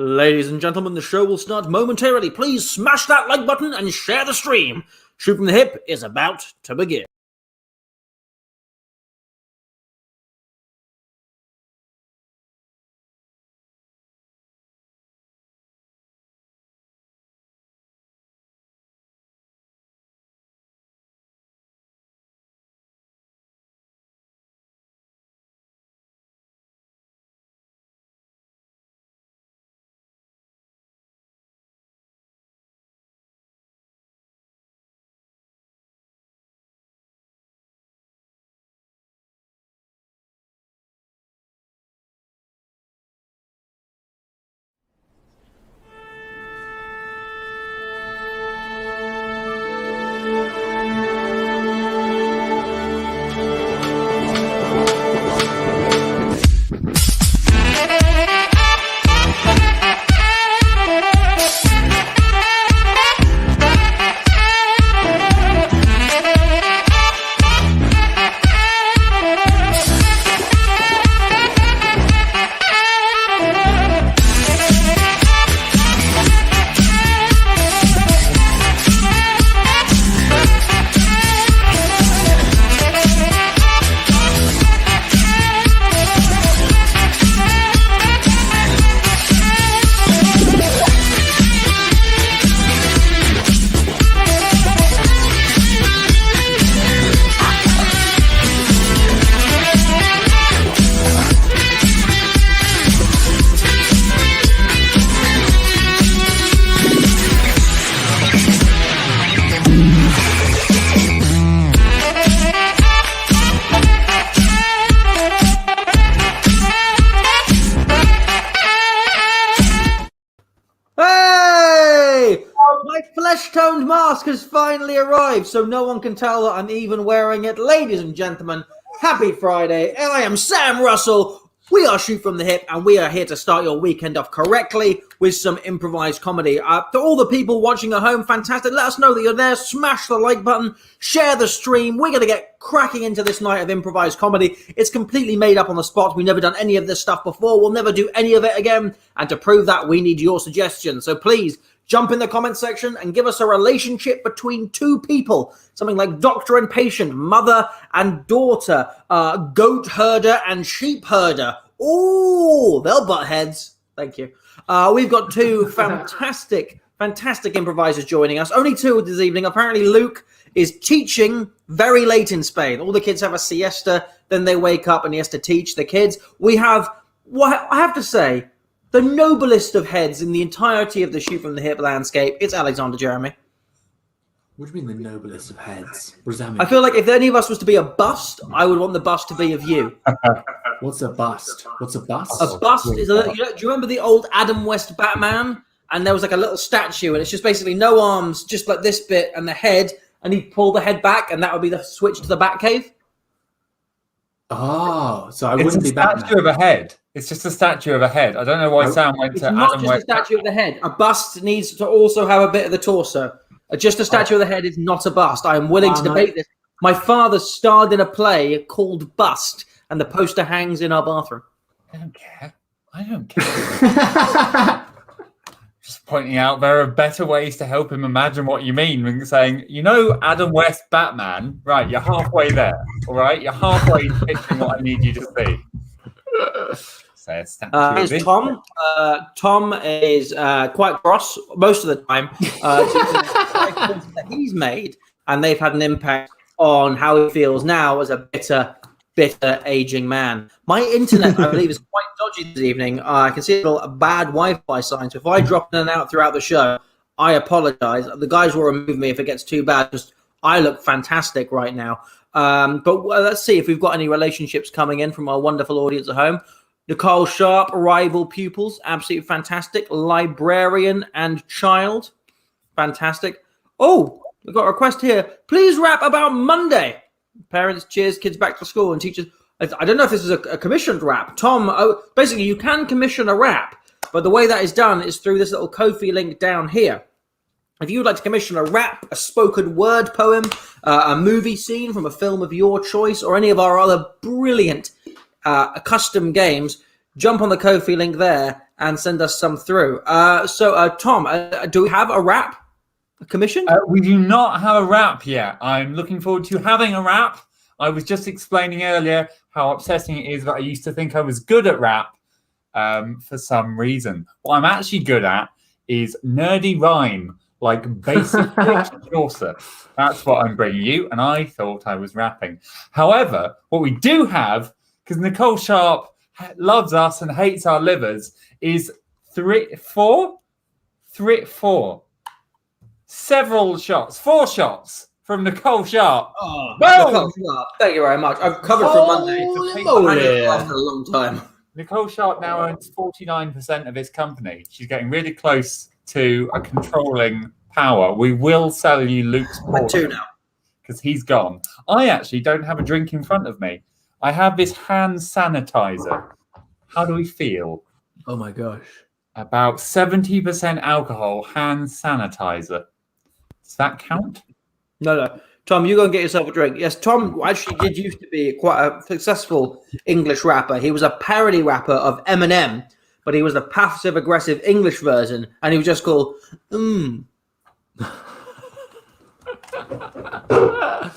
Ladies and gentlemen, the show will start momentarily. Please smash that like button and share the stream. Shoot from the Hip is about to begin. Flesh-toned mask has finally arrived, so no one can tell that I'm even wearing it. Ladies and gentlemen, happy Friday. I am Sam Russell. We are Shoot from the Hip, and we are here to start your weekend off correctly with some improvised comedy. To all the people watching at home, fantastic. Let us know that you're there. Smash the like button. Share the stream. We're going to get cracking into this night of improvised comedy. It's completely made up on the spot. We've never done any of this stuff before. We'll never do any of it again. And to prove that, we need your suggestions. So please, jump in the comment section and give us a relationship between two people. Something like doctor and patient, mother and daughter, goat herder and sheep herder. Ooh, they'll butt heads. Thank you. We've got two fantastic improvisers joining us. Only two this evening. Apparently Luke is teaching very late in Spain. All the kids have a siesta, then they wake up and he has to teach the kids. We have, well, I have to say, the noblest of heads in the entirety of the Shoot from the Hip landscape. It's Alexander Jeremy. What do you mean the noblest of heads? What does that mean? I feel like if any of us was to be a bust, I would want the bust to be of you. What's a bust? What's a bust? A bust is do you remember the old Adam West Batman? And there was like a little statue, and it's just basically no arms, just like this bit, and the head, and he'd pull the head back, and that would be the switch to the Batcave. Oh, so I wouldn't be Batman. It's a statue of a head. It's just a statue of a head. I don't know why Sam went to Adam West. It's not just a statue of the head. A bust needs to also have a bit of the torso. Just a statue of the head is not a bust. I am willing to debate this. My father starred in a play called Bust, and the poster hangs in our bathroom. I don't care. Just pointing out there are better ways to help him imagine what you mean than saying, you know, Adam West Batman, right? You're halfway there, all right? You're halfway picturing what I need you to see. Here's Tom. Tom is quite cross most of the time. That he's made, and they've had an impact on how he feels now as a bitter aging man. My internet, I believe, is quite dodgy this evening. I can see a little bad Wi-Fi sign. So if I drop in and out throughout the show, I apologize. The guys will remove me if it gets too bad. Just I look fantastic right now. But let's see if we've got any relationships coming in from our wonderful audience at home. Nicole Sharp, rival pupils, absolutely fantastic. Librarian and child, fantastic. Oh, we've got a request here. Please rap about Monday. Parents, cheers, kids back to school, and teachers. I don't know if this is a commissioned rap. Tom, basically you can commission a rap, but the way that is done is through this little Ko-fi link down here. If you would like to commission a rap, a spoken word poem, a movie scene from a film of your choice, or any of our other brilliant custom games, jump on the Ko-fi link there and send us some through. So, Tom, do we have a rap commission? We do not have a rap yet. I'm looking forward to having a rap. I was just explaining earlier how upsetting it is that I used to think I was good at rap for some reason. What I'm actually good at is nerdy rhyme, like basic Chaucer. That's what I'm bringing you, and I thought I was rapping. However, what we do have, because Nicole Sharp loves us and hates our livers, is four shots from Nicole Sharp. Oh, Boom! Nicole Sharp, thank you very much. I've covered for Monday after a long time. Nicole Sharp now owns 49% of his company. She's getting really close to a controlling power. We will sell you Luke's Two now, because he's gone. I actually don't have a drink in front of me. I have this hand sanitizer. How do we feel? Oh my gosh. About 70% alcohol hand sanitizer. Does that count? No. Tom, you go and get yourself a drink. Yes, Tom actually did used to be quite a successful English rapper. He was a parody rapper of Eminem, but he was the passive-aggressive English version, and he was just called You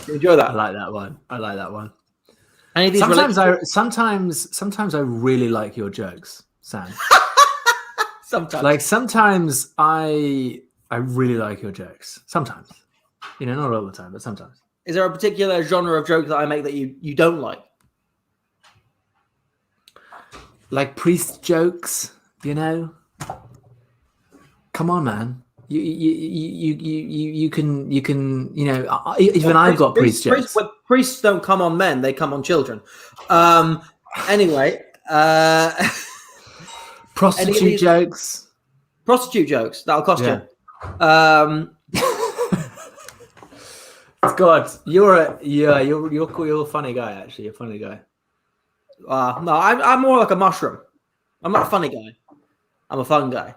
enjoy that? I like that one. Any of these Sometimes I really like your jokes, Sam. Sometimes I really like your jokes. Sometimes. Not all the time, but sometimes. Is there a particular genre of joke that I make that you don't like? Like priest jokes, Come on, man. You can even I've got priest jokes. Priests don't come on men; they come on children. Anyway, prostitute jokes. Prostitute jokes that'll cost you. God, you're a funny guy. Actually, you're a funny guy. No, I'm more like a mushroom. I'm not a funny guy. I'm a fun guy.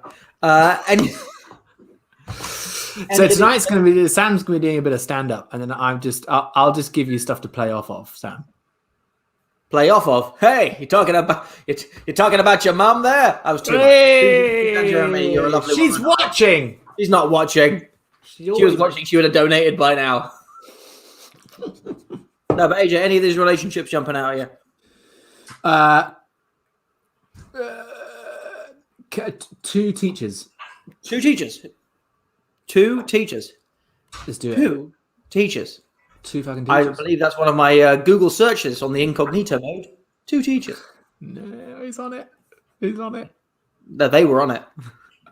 So tonight's going to be Sam's going to be doing a bit of stand up, and then I'll just give you stuff to play off of, Sam. Play off of? Hey, you're talking about your mum there? I was too Hey, Jeremy, you're a lovely she's woman. watching. She's not watching. She was watching. She would have donated by now. No, but AJ, any of these relationships jumping out at you? Two teachers. Two teachers. Two teachers. Let's do it. Two teachers. Two fucking teachers. I believe that's one of my Google searches on the incognito mode. Two teachers. No, he's on it. He's on it. No, they were on it.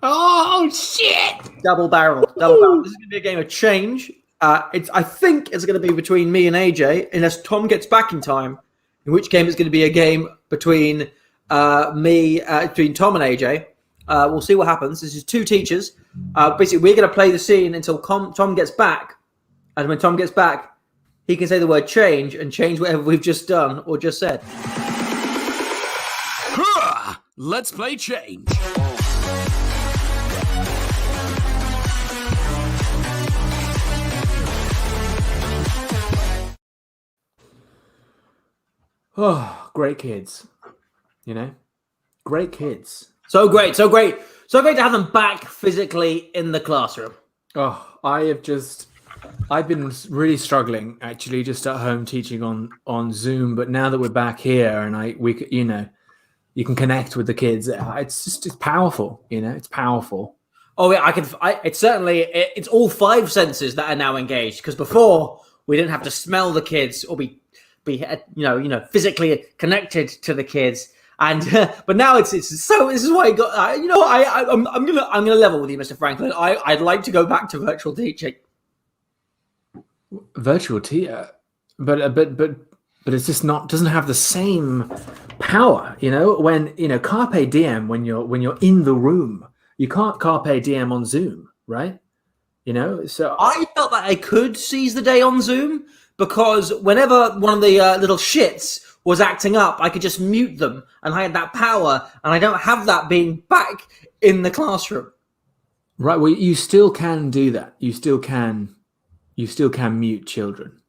Oh shit! Double barrel. This is going to be a game of change. I think it's going to be between me and AJ, unless Tom gets back in time. In which game it's going to be a game between between Tom and AJ. We'll see what happens. This is two teachers. Basically, we're going to play the scene until Tom gets back. And when Tom gets back, he can say the word change and change whatever we've just done or just said. Let's play change. Oh, great kids. Great kids. So great to have them back physically in the classroom. Oh, I've been really struggling actually just at home teaching on Zoom, but now that we're back here and you can connect with the kids, it's powerful, it's powerful. Oh yeah, it's all five senses that are now engaged, because before we didn't have to smell the kids or be physically connected to the kids. And but now it's so. This is why I got. I'm gonna level with you, Mr. Franklin. I'd like to go back to virtual teaching. Virtual teacher, but it's just doesn't have the same power. When carpe diem when you're in the room, you can't carpe diem on Zoom, right? So I felt that I could seize the day on Zoom, because whenever one of the little shits was acting up, I could just mute them, and I had that power, and I don't have that being back in the classroom. Right. Well, you still can do that. You still can mute children.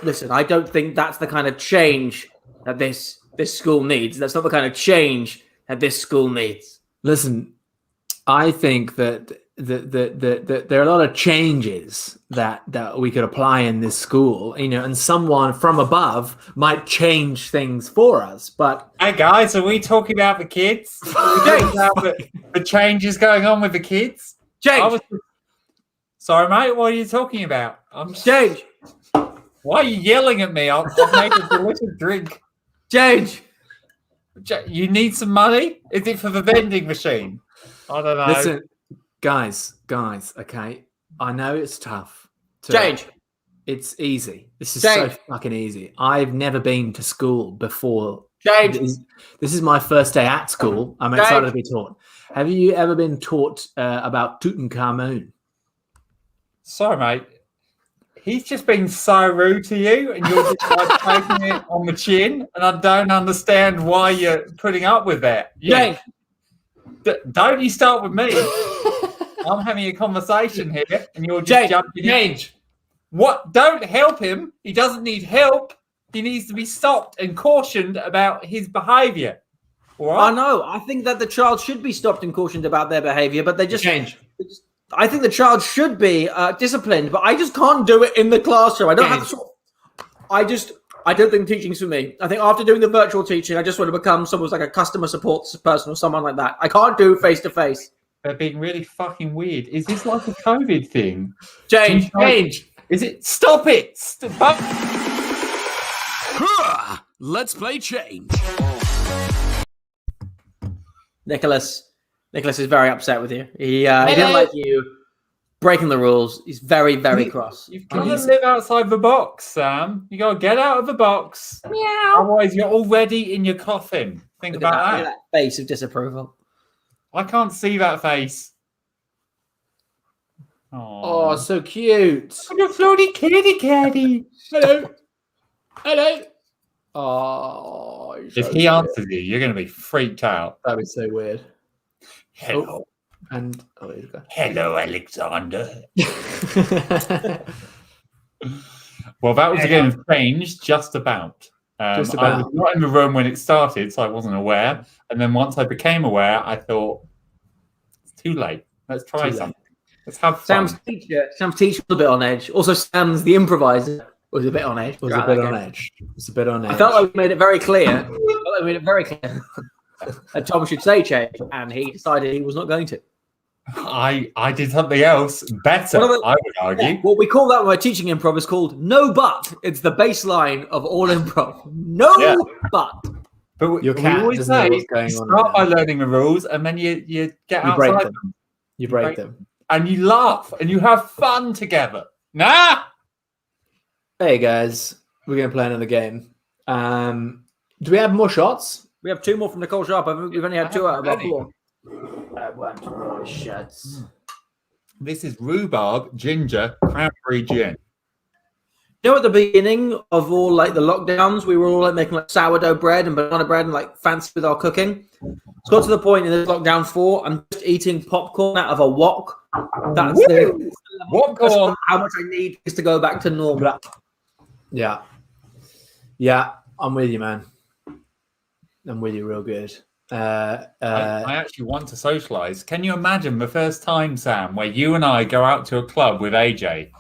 Listen, I don't think that's the kind of change that this school needs. That's not the kind of change that this school needs? Listen, I think that there are a lot of changes that we could apply in this school, and someone from above might change things for us. But hey guys, are we talking about the kids? Are we talking about the changes going on with the kids? Change. Sorry, mate. What are you talking about? Change. Why are you yelling at me? I've made a delicious drink. Change. You need some money? Is it for the vending machine? I don't know. listen, guys, okay. I know it's tough. Change. It's easy. This is Change. so fucking easy. I've never been to school before. Change. This is my first day at school. I'm excited to be taught. Have you ever been taught about Tutankhamun? Sorry, mate. He's just been so rude to you, and you're just like taking it on the chin, and I don't understand why you're putting up with that. Change. Don't you start with me. I'm having a conversation here, and you're just jumping in. Change. What? Don't help him. He doesn't need help. He needs to be stopped and cautioned about his behaviour. All right? I know. I think that the child should be stopped and cautioned about their behaviour, but they just Change. I think the child should be disciplined, but I just can't do it in the classroom. I don't have the I don't think teaching's for me. I think after doing the virtual teaching, I just want to become someone who's like a customer support person or someone like that. I can't do face to face. They're being really fucking weird. Is this like a COVID thing? Change. Is it? Stop it! Let's play change. Nicholas is very upset with you. He didn't like you breaking the rules. He's very, very cross. You've got to live outside the box, Sam. You got to get out of the box. Meow. Otherwise, you're already in your coffin. Think Look about at that face of disapproval. I can't see that face. Oh, so cute. You're floaty kitty catty. Hello. Oh, If he answers you, you're going to be freaked out. that'd be so weird. Hello. And there you go. Hello, Alexander. Well, that was again changed just about. Just I about. was not in the room when it started, so I wasn't aware. And then once I became aware, I thought, it's too late. Let's try something. Let's have fun. Sam's teacher was a bit on edge. Also, Sam's the improviser was a bit on edge. It's a bit on edge. I felt like we made it very clear. That Tom should say change, and he decided he was not going to. I did something else better, I would argue. Yeah, what we call that when we're teaching improv is called no but. It's the baseline of all improv. No but. But Your cat we always doesn't know say, what's going you on start by there. learning the rules, and then you get You outside break them. them. You break them. And you laugh, and you have fun together. Nah! Hey guys, we're gonna play another game. Do we have more shots? We have 2 more from Nicole Sharp. We've only had 2 out of our 4. I want more shots. This is rhubarb, ginger, cranberry gin. You know, at the beginning of all like the lockdowns, we were all like making like sourdough bread and banana bread and like fancy with our cooking. It's got to the point in this lockdown 4, I'm just eating popcorn out of a wok. That's the Popcorn. how much I need is to go back to normal. Yeah, I'm with you, man. I'm with you real good. I actually want to socialise. Can you imagine the first time, Sam, where you and I go out to a club with AJ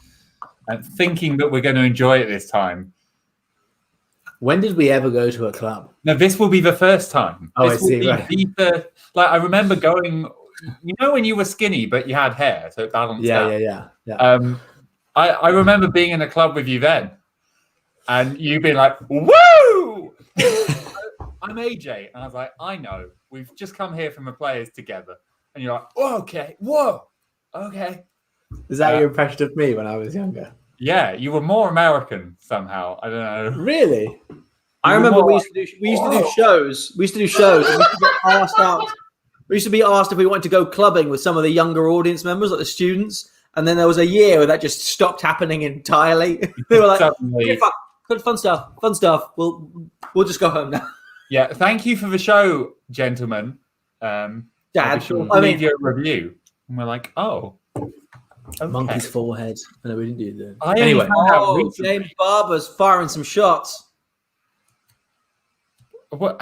and thinking that we're going to enjoy it this time? When did we ever go to a club? No, this will be the first time. Oh, This I will see, be right. like, I remember going, you know, when you were skinny, but you had hair, so it balanced out. Yeah. I remember being in a club with you then, and you being like, woo! I'm AJ. And I was like, I know. We've just come here from the players together. And you're like, oh, okay. Whoa. Okay. Is that your impression of me when I was younger? Yeah, you were more American somehow. I don't know. Really? I remember we used to do shows. We used to do shows. And we used to get asked out. We used to be asked if we wanted to go clubbing with some of the younger audience members, like the students. And then there was a year where that just stopped happening entirely. They were like, Suddenly, fun stuff. We'll just go home now. yeah, thank you for the show, gentlemen. Dad, leave your review. And we're like, oh. Okay. Monkey's forehead. No, we didn't do that. I Anyway. only found out Oh, recently- James Barber's firing some shots.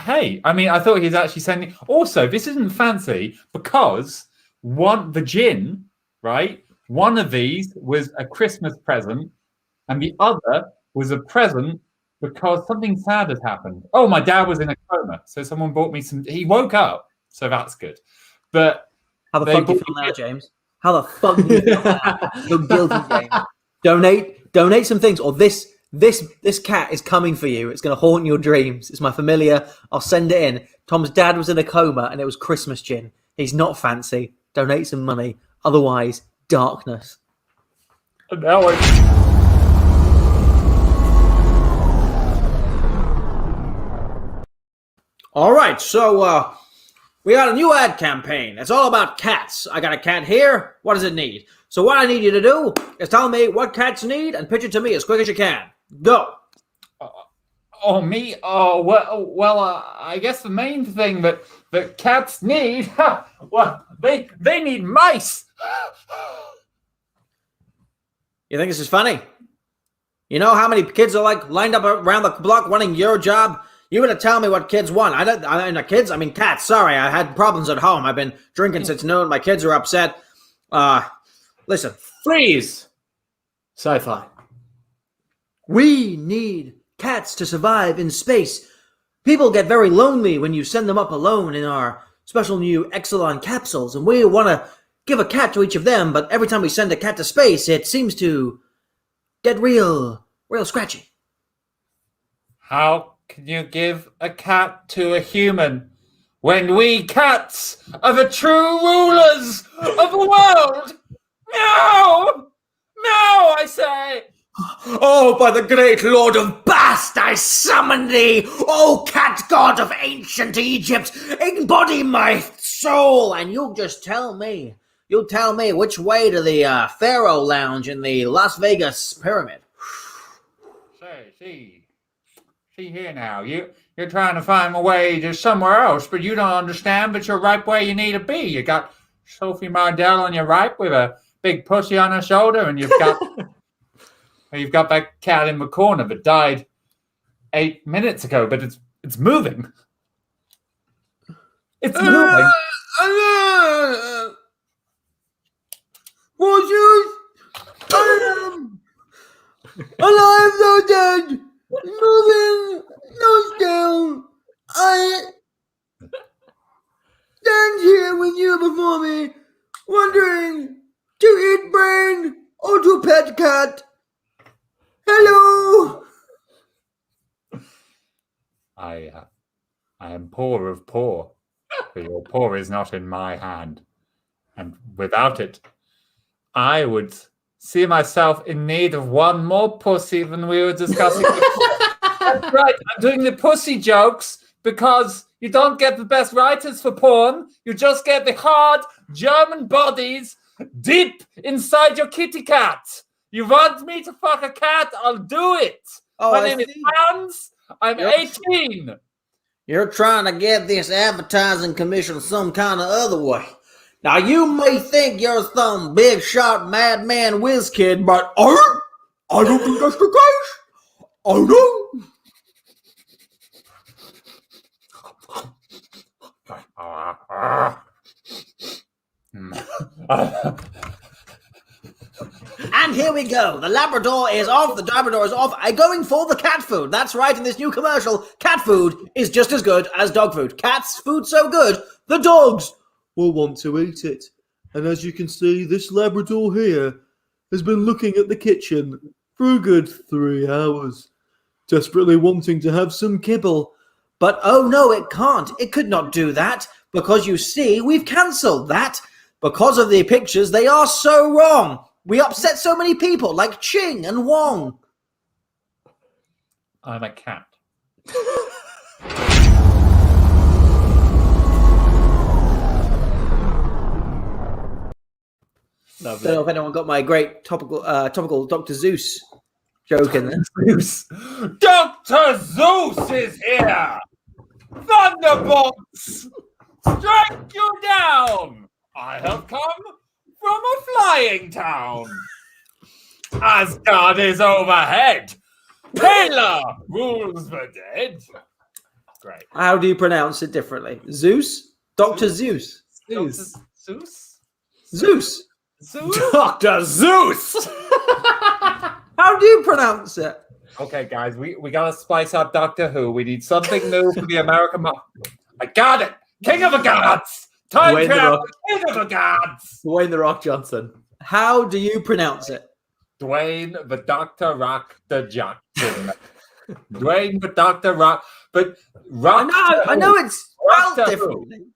Hey, I mean, I thought he's actually sending. Also, this isn't fancy because the gin, right? One of these was a Christmas present, and the other was a present because something sad had happened. Oh, my dad was in a coma, so someone bought me some. He woke up, so that's good. But How the they fuck do you bought feel me- now, James? How the fuck do you feel now? You're guilty, James. Donate some things, or this cat is coming for you. It's going to haunt your dreams. It's my familiar. I'll send it in. Tom's dad was in a coma, and it was Christmas gin. He's not fancy. Donate some money. Otherwise, darkness. And now I. All right, so we got a new ad campaign. It's all about cats. I got a cat here. What does it need? So what I need you to do is tell me what cats need and pitch it to me as quick as you can. Go. Oh, me? Oh, well, I guess the main thing that cats need, well, they need mice. You think this is funny? You know how many kids are like lined up around the block wanting your job? You're gonna tell me what kids want. I mean cats. Sorry, I had problems at home. I've been drinking since noon. My kids are upset. Listen. Freeze. Sci-fi. We need cats to survive in space. People get very lonely when you send them up alone in our special new Exelon capsules, and we want to give a cat to each of them, but every time we send a cat to space, it seems to get real scratchy. How can you give a cat to a human when we cats are the true rulers of the world? No! No, I say! Oh, by the great Lord of Bast, I summon thee! Oh, cat god of ancient Egypt, embody my soul! And you'll tell me which way to the Pharaoh Lounge in the Las Vegas Pyramid. See here now. You're trying to find a way to somewhere else, but you don't understand, but you're right where you need to be. You got Sophie Mardell on your right with a big pussy on her shoulder, and you've got that cat in the corner that died 8 minutes ago, but it's moving. It's moving. Alive, no dead! Moving, nose down. I stand here with you before me, wondering to eat brain or to pet cat. Hello. I am poor of poor, for your paw is not in my hand, and without it, I would see myself in need of one more pussy than we were discussing. That's right, I'm doing the pussy jokes because you don't get the best writers for porn. You just get the hard German bodies deep inside your kitty cat. You want me to fuck a cat? I'll do it. My name is Hans. I'm 18. You're trying to get this advertising commission some kind of other way. Now, you may think you're some big shot madman whiz kid, but I don't think that's the case. I don't. And here we go. The Labrador is off. The Labrador is off. I'm going for the cat food. That's right. In this new commercial, cat food is just as good as dog food. Cats' food so good, the dogs will want to eat it. And as you can see, this Labrador here has been looking at the kitchen for a good 3 hours, desperately wanting to have some kibble. But oh no, it can't. It could not do that because you see, we've cancelled that. Because of the pictures, they are so wrong. We upset so many people like Ching and Wong. I'm a cat. Lovely. Don't know if anyone got my great topical Dr. Zeus joke in there. Zeus. Dr. Zeus is here! Thunderbolts! Strike you down! I have come from a flying town. Asgard is overhead. Pela rules the dead. Great. How do you pronounce it differently? Zeus? Dr. Zeus. Zeus. Zeus. Dr. Zeus! How do you pronounce it? Okay, guys, we got to spice up Doctor Who. We need something new for the American market. I got it! King of the Gods! Time Dwayne the travel! Rock. King of the Gods! Dwayne the Rock Johnson. How do you pronounce it? Dwayne the Dr. Rock the Johnson. Dwayne the Dr. Rock. But Rock. I know it's spelled Doctor differently.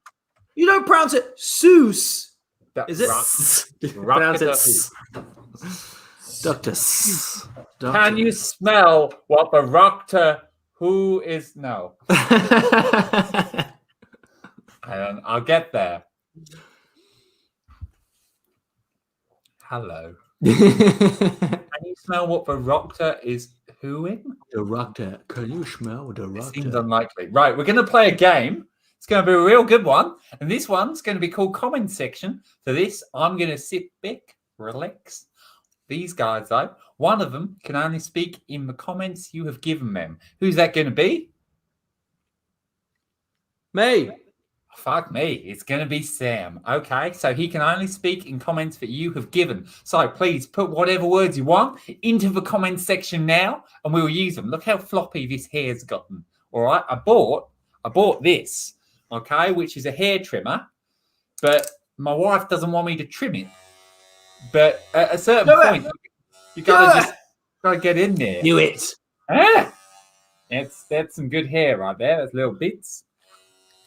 You don't pronounce it Seuss. Is it? Pronounce it Dr. S. Can you smell what the Rockter who is? No. I'll get there. Hello. Can you smell what the Rockter is whoing? The Rockter. Can you smell the It Rockter? seems unlikely. Right, we're going to play a game. It's going to be a real good one. And this one's going to be called Comment Section. For this, I'm going to sit back, relax. These guys, though, one of them can only speak in the comments you have given them. Who's that going to be? Me. Fuck me. It's going to be Sam. Okay, so he can only speak in comments that you have given. So please put whatever words you want into the comment section now, and we will use them. Look how floppy this hair's gotten. All right, I bought this, okay, which is a hair trimmer, but my wife doesn't want me to trim it. But at a certain point, you gotta get in there. Knew it. Ah, that's some good hair right there. That's little bits.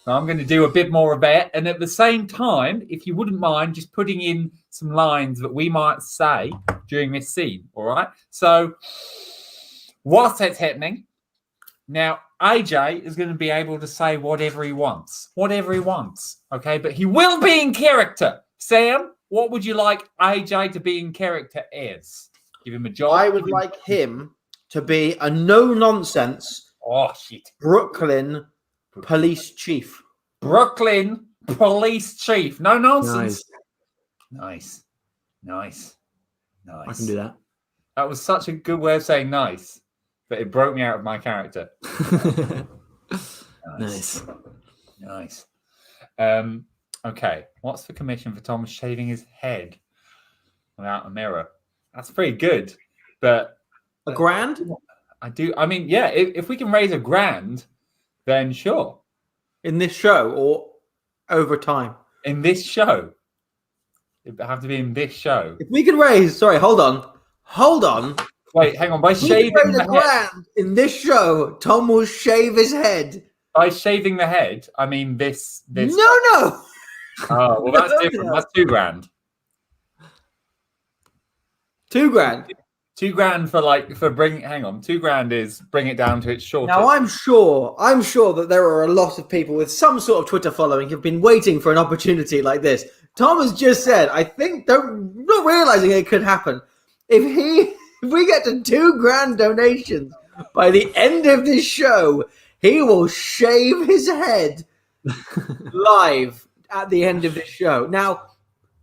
So I'm going to do a bit more of that, and at the same time, if you wouldn't mind, just putting in some lines that we might say during this scene. All right. So whilst that's happening, now AJ is going to be able to say whatever he wants. Okay, but he will be in character. Sam, what would you like AJ to be in character as? Give him a job. I would like him to be a no-nonsense Oh, shit. Brooklyn police chief. Brooklyn police chief. No nonsense. Nice. I can do that. That was such a good way of saying nice, but it broke me out of my character. Nice. Okay. What's the commission for Tom shaving his head without a mirror? That's pretty good, but A grand? I mean, yeah. If we can raise $1,000, then sure. In this show or over time? In this show, it would have to be in this show. If we can raise, sorry, hold on. Wait, hang on. By If we shaving can raise the a head, grand in this show, Tom will shave his head. by shaving the head, I mean this. No. Oh, well, that's No, different. no. That's $2,000. $2,000. $2,000 for bring. Hang on, $2,000 is bring it down to its shortest. Now I'm sure that there are a lot of people with some sort of Twitter following who've been waiting for an opportunity like this. Tom has just said, I think, not realizing it could happen. If we get to $2,000 donations by the end of this show, he will shave his head live at the end of this show. Now,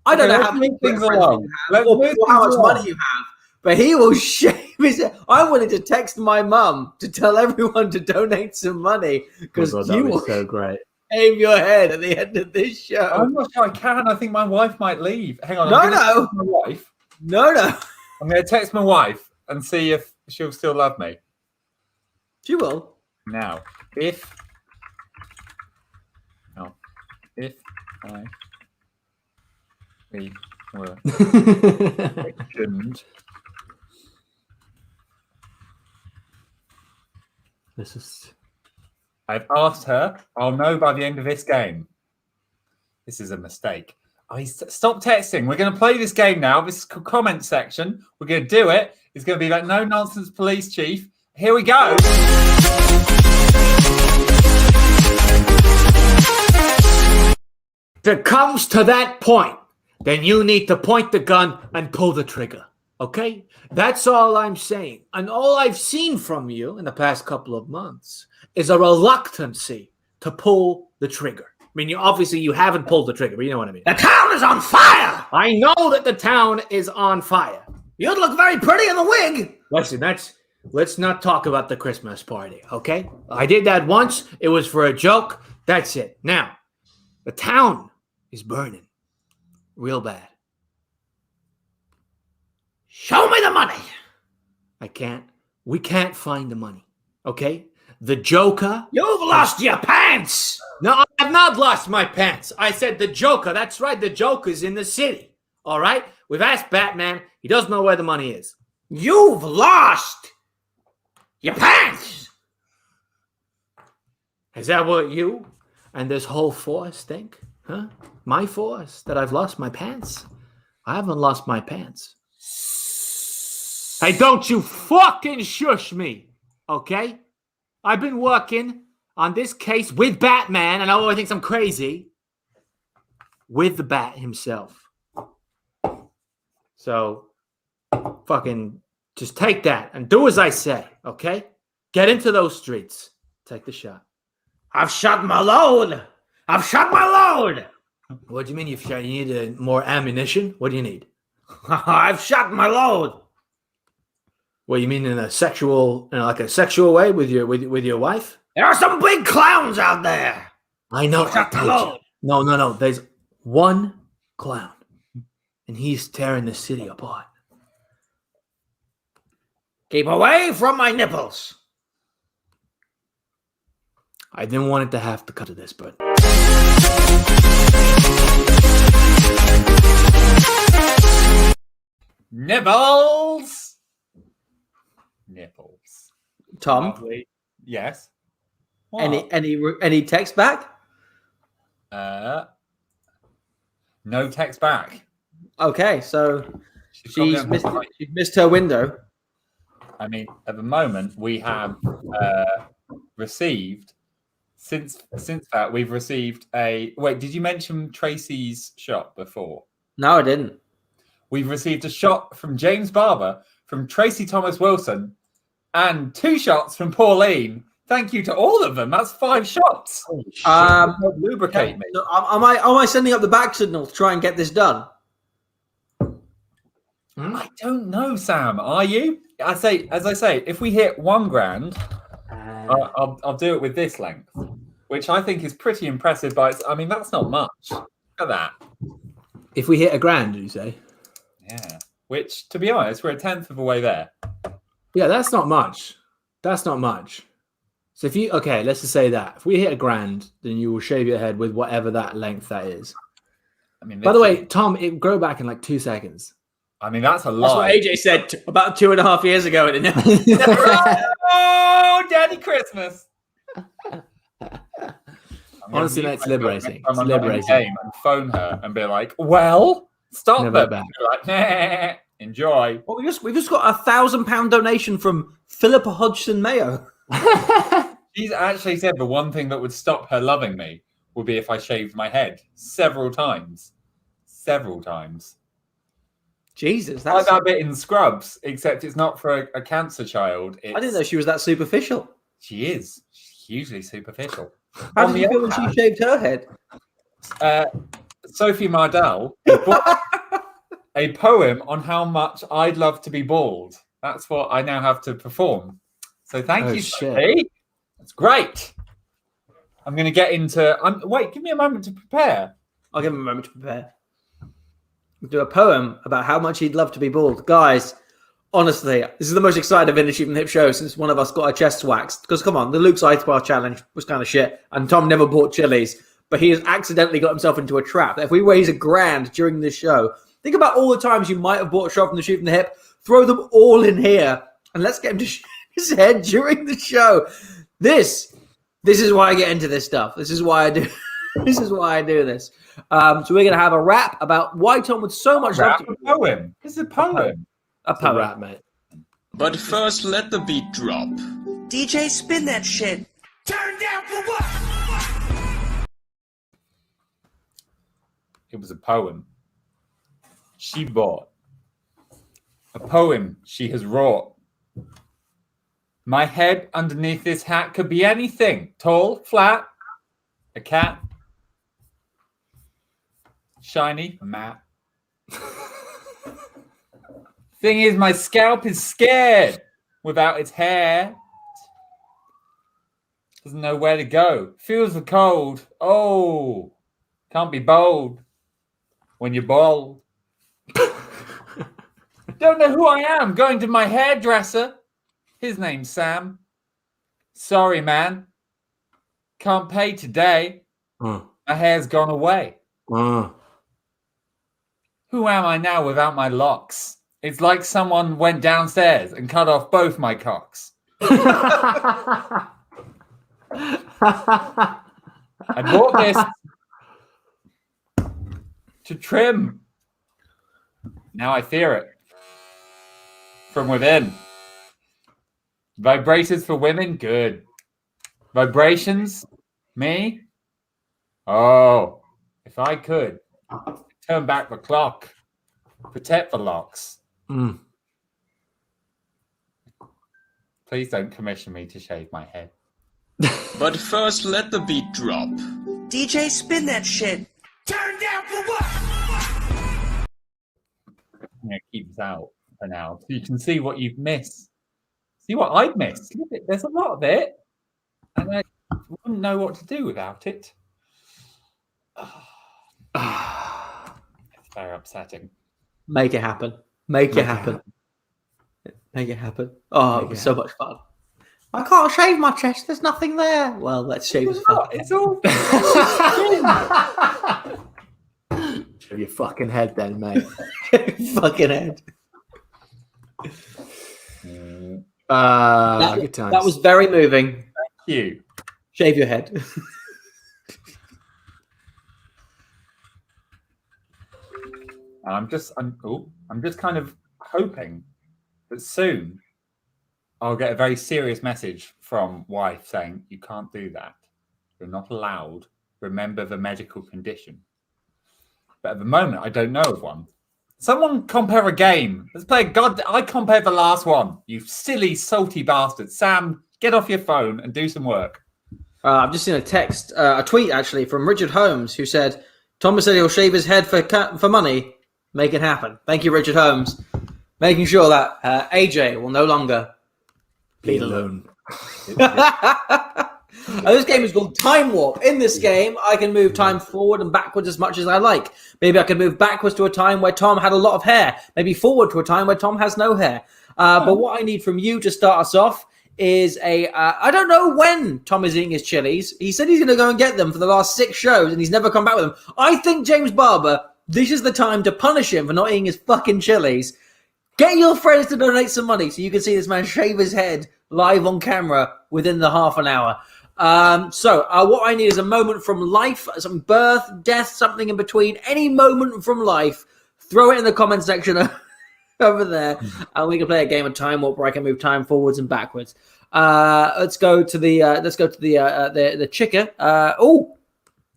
I don't know how many things friends along. you have or how much money you have, but he will shave his head. I wanted to text my mum to tell everyone to donate some money because you will so great. shave your head at the end of this show. I'm not sure I can. I think my wife might leave. Hang on. No. Text my wife. No. I'm going to text my wife and see if she'll still love me. She will. Now, if I we were mentioned, This is. I've asked her. I'll know by the end of this game. This is a mistake. Stop texting. We're going to play this game now. This is comment section. We're going to do it. It's going to be like no nonsense police chief. Here we go. If it comes to that point, then you need to point the gun and pull the trigger. Okay? That's all I'm saying. And all I've seen from you in the past couple of months is a reluctancy to pull the trigger. I mean, you haven't pulled the trigger, but you know what I mean. The town is on fire! I know that the town is on fire. You'd look very pretty in the wig! Listen, that's let's not talk about the Christmas party, okay? I did that once. It was for a joke. That's it. Now, the town is burning real bad. Show me the money. I can't. We can't find the money, okay? The Joker. You've lost your pants. No, I have not lost my pants. I said the Joker. That's right. The Joker's in the city. All right? We've asked Batman. He doesn't know where the money is. You've lost your pants. Is that what you and this whole force think? Huh? My force? That I've lost my pants? I haven't lost my pants. Hey, don't you fucking shush me, okay? I've been working on this case with Batman, and everyone thinks I'm crazy, with the Bat himself. So, fucking just take that and do as I say, okay? Get into those streets. Take the shot. I've shot my load. I've shot my load. What do you mean you've shot? You need more ammunition? What do you need? I've shot my load. What, you mean in a sexual, like a sexual way with your wife? There are some big clowns out there. I know. Shut the load. No. There's one clown, and he's tearing the city apart. Keep away from my nipples. I didn't want it to have to cut to this, but Nibbles. Nipples. Tom, Lovely. Yes. What? any text back? No text back. Okay, so She's she's missed her window. I mean, at the moment, we have received since that we've received a. Wait, did you mention Tracy's shot before? No, I didn't. We've received a shot from James Barber, from Tracy Thomas Wilson, and 2 shots from Pauline. Thank you to all of them. That's 5 shots. Lubricate me. So am I sending up the back signal to try and get this done? I don't know, Sam. Are you? As I say, if we hit $1,000, I'll do it with this length, which I think is pretty impressive. I mean, that's not much. Look at that. if we hit $1,000, did you say? Yeah. Which, to be honest, we're a 10th of the way there. Yeah, that's not much. That's not much. So if you let's just say that if we hit $1,000, then you will shave your head with whatever that length that is. I mean, by the way, Tom, it grow back in like 2 seconds. I mean, that's a That's what lie. AJ said about 2.5 years ago. And it Oh, Daddy Christmas. Honestly, that's liberating. It's Liberating. liberating. And phone her and be like, "Well, stop Never them." back. You're like, nah, enjoy. well, we've just got a £1,000 donation from Philippa Hodgson Mayo. She's actually said the one thing that would stop her loving me would be if I shaved my head several times. Several times. Jesus, Like that's... that bit in Scrubs, except it's not for a cancer child. I didn't know she was that superficial. She is. She's hugely superficial. How On did you the feel when other she shaved her head? Sophie Mardell bought a poem on how much I'd love to be bald. That's what I now have to perform. So thank you, shit. Sophie. That's great. I'm going to get into... wait, give me a moment to prepare. I'll give him a moment to prepare. Do a poem about how much he'd love to be bald. Guys, honestly, this is the most excited I've been to Shoot from the Hip show since one of us got our chests waxed. Because, come on, the Luke's Ice Bar challenge was kind of shit, and Tom never bought chilies, but he has accidentally got himself into a trap. If we raise $1,000 during this show, think about all the times you might have bought a shot from the Shoot from the Hip, throw them all in here, and let's get him to shave his head during the show. This is why I get into this stuff. This is why I do. This is why I do this. So we're going to have a rap about why Tom would so much love to... A poem. This is a poem. A poem. Rap, mate. But first, let the beat drop. DJ, spin that shit. Turn down for what? It was a poem she bought. A poem she has wrought. My head underneath this hat could be anything. Tall, flat, a cat. Shiny, matte. Thing is, my scalp is scared. without its hair. Doesn't know where to go. Feels the cold. Oh, can't be bold when you're bald. Don't know who I am. Going to my hairdresser. His name's Sam. Sorry, man. Can't pay today. My hair's gone away. Who am I now without my locks? It's like someone went downstairs and cut off both my cocks. I bought this to trim. Now I fear it from within. Vibrators for women, good. Vibrations, me? Oh, if I could turn back the clock, protect the locks. Please don't commission me to shave my head. But first, let the beat drop. DJ, spin that shit. Turn down for what? I'm going to keep this out for now so you can see what you've missed. See what I've missed. Look, there's a lot of it, and I wouldn't know what to do without it. It's very upsetting. Make it happen. Make it happen. Make it happen. Oh, it was so much fun. I can't shave my chest. There's nothing there. Well, let's shave his fucking It's all. Shave your fucking head then, mate. fucking head. Good times. That was very moving. Thank you. Shave your head. I'm just kind of hoping that soon I'll get a very serious message from wife saying, you can't do that. You're not allowed. Remember the medical condition. But at the moment, I don't know of one. Someone compare a game. Let's play I compared the last one. You silly, salty bastard. Sam, get off your phone and do some work. I've just seen a tweet actually from Richard Holmes who said, Thomas said he'll shave his head for money. Make it happen. Thank you, Richard Holmes. Making sure that AJ will no longer be alone. This game is called Time Warp. In this game, I can move time forward and backwards as much as I like. Maybe I can move backwards to a time where Tom had a lot of hair. Maybe forward to a time where Tom has no hair. But what I need from you to start us off is I don't know when Tom is eating his chilies. He said he's going to go and get them for the last 6 shows, and he's never come back with them. I think, James Barber, this is the time to punish him for not eating his fucking chilies. Get your friends to donate some money so you can see this man shave his head live on camera within the half an hour. So what I need is a moment from life, some birth, death, something in between, any moment from life. Throw it in the comment section over there, and we can play a game of Time Warp where I can move time forwards and backwards. Let's go to the chicker.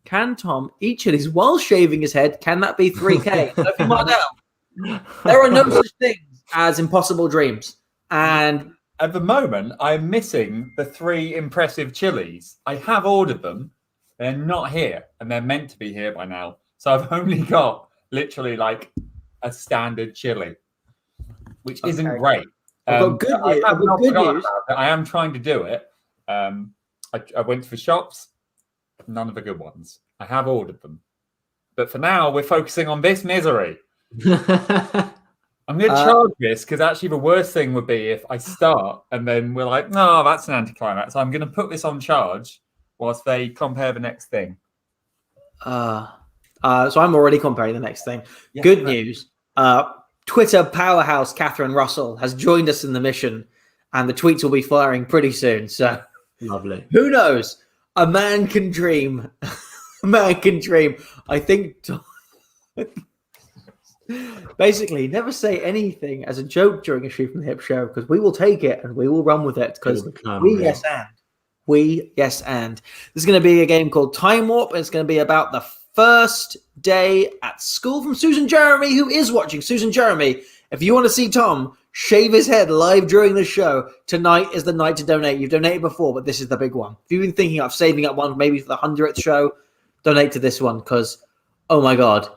Can Tom eat chilies while shaving his head? Can that be 3K? If you mark down, there are no such things as impossible dreams. And at the moment, I'm missing the 3 impressive chilies. I have ordered them. They're not here, and they're meant to be here by now. So I've only got literally like a standard chili, which isn't great. I've got good news. I am trying to do it. I went to the shops. None of the good ones. I have ordered them. But for now, we're focusing on this misery. I'm going to charge this because actually the worst thing would be if I start and then we're like, no, that's an anticlimax. So I'm going to put this on charge whilst they compare the next thing. So I'm already comparing the next thing. Yeah, Good news. Twitter powerhouse Catherine Russell has joined us in the mission, and the tweets will be firing pretty soon. So lovely. Who knows? A man can dream. A man can dream. I think... Basically, never say anything as a joke during a Shoot from the Hip show, because we will take it and we will run with it, because yes and. There's going to be a game called Time Warp, and it's going to be about the first day at school from Susan Jeremy, who is watching. Susan Jeremy, if you want to see Tom shave his head live during the show, tonight is the night to donate. You've donated before, but this is the big one. If you've been thinking of saving up one maybe for the 100th show, donate to this one, because, oh my God,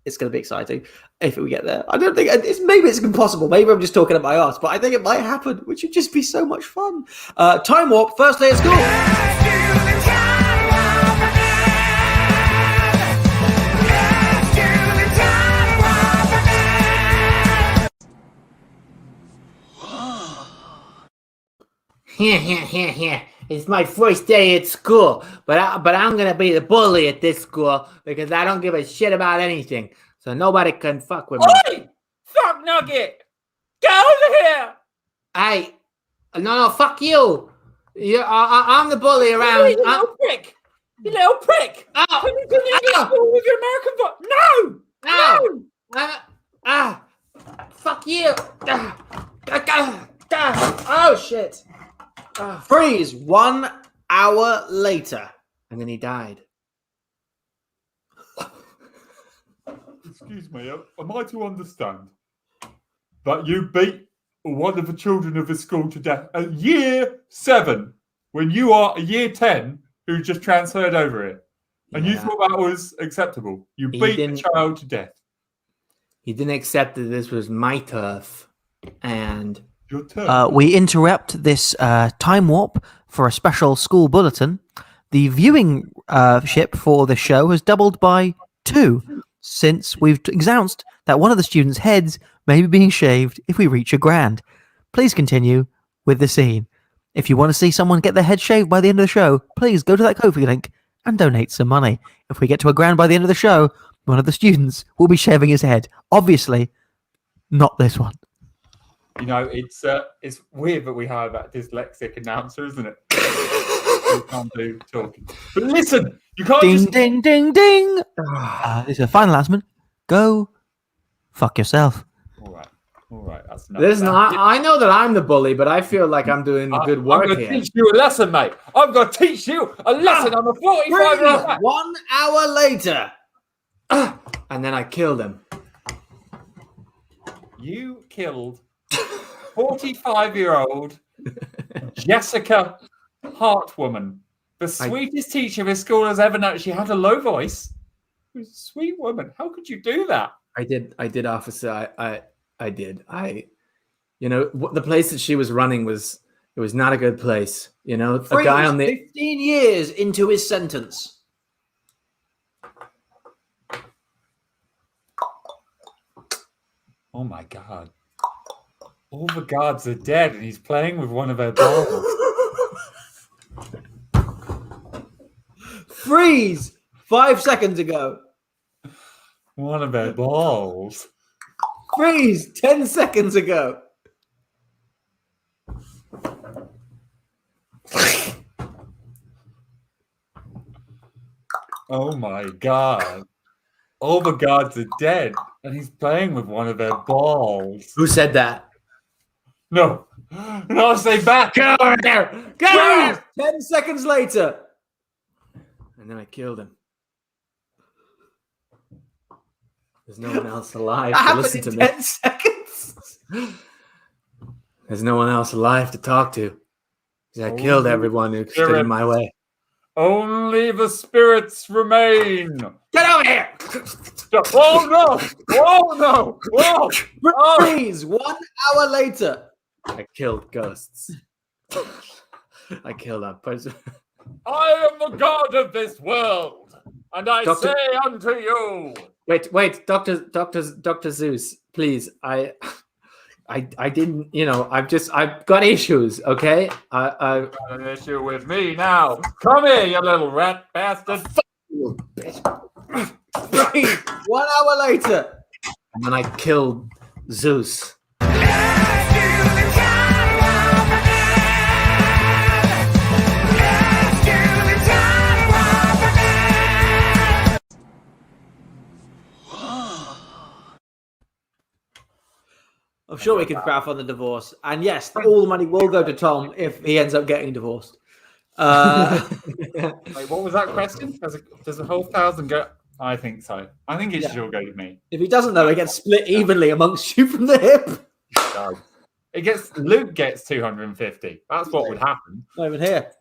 it's going to be exciting. If we get there. I don't think maybe it's impossible. Maybe I'm just talking at my arse, but I think it might happen, which would just be so much fun. Time warp, first day at school. Here. It's my first day at school, but I'm gonna be the bully at this school because I don't give a shit about anything, so nobody can fuck with me. Oi! Fuck Nugget! Get over here! Hey, no, fuck you. I'm the bully around. You little prick! You little prick! Oh, Can you get school with your American voice? No! Fuck you. Oh shit. Freeze, 1 hour later. And then he died. Excuse me, am I to understand that you beat one of the children of the school to death at year 7 when you are a year 10 who just transferred over it? And you thought that was acceptable? You beat a child to death. He didn't accept that this was my turf. And your turn. We interrupt this time warp for a special school bulletin. The viewing ship for the show has doubled by 2 since we've announced that one of the students' heads may be being shaved if we reach $1,000. Please continue with the scene. If you want to see someone get their head shaved by the end of the show, please go to that Ko-fi link and donate some money. If we get to $1,000 by the end of the show, one of the students will be shaving his head. Obviously, not this one. You know, it's weird that we have that dyslexic announcer, isn't it? We can't do talking. But listen, you can't Ding, just... ding, ding, ding. This is a final announcement. Go fuck yourself. All right, that's enough. listen, I know that I'm the bully, but I feel like I'm doing good work I'm going to here. teach you a lesson, mate. I'm going to teach you a lesson. I'm a 45-year-old man. 1 hour later. And then I killed him. You killed 45-year-old Jessica Hartwoman, the sweetest teacher this school has ever known. She had a low voice. She was a sweet woman. How could you do that? I did, officer. I did. The place that she was running was not a good place. You know, Freeze, a guy on the 15 years into his sentence. Oh my God. All the guards are dead and he's playing with one of their balls. Freeze! 5 seconds ago. One of their balls. Freeze! 10 seconds ago. Oh my God. All the guards are dead and he's playing with one of their balls. Who said that? No, stay back. Get over there. Get over there. 10 seconds later. And then I killed him. There's no one else alive to listen to me. 10 seconds. There's no one else alive to talk to. I killed everyone who stood in my way. Only the spirits remain. Get over here! Oh no! Oh no! Oh! Freeze! 1 hour later. I killed ghosts. I killed that person. I am the god of this world, and I say unto you. Wait, Dr. Zeus, please. I didn't, I've got issues, okay? I've got an issue with me now. Come here, you little rat bastard. You bitch. 1 hour later. And then I killed Zeus. I'm sure we can craft on the divorce. And yes, all the money will go to Tom if he ends up getting divorced. Wait, what was that question? Does the whole 1,000 go? I think so. I think it should all go to me. If he doesn't, though, it gets split evenly amongst you from the hip. Luke gets 250. That's what would happen. Not even here.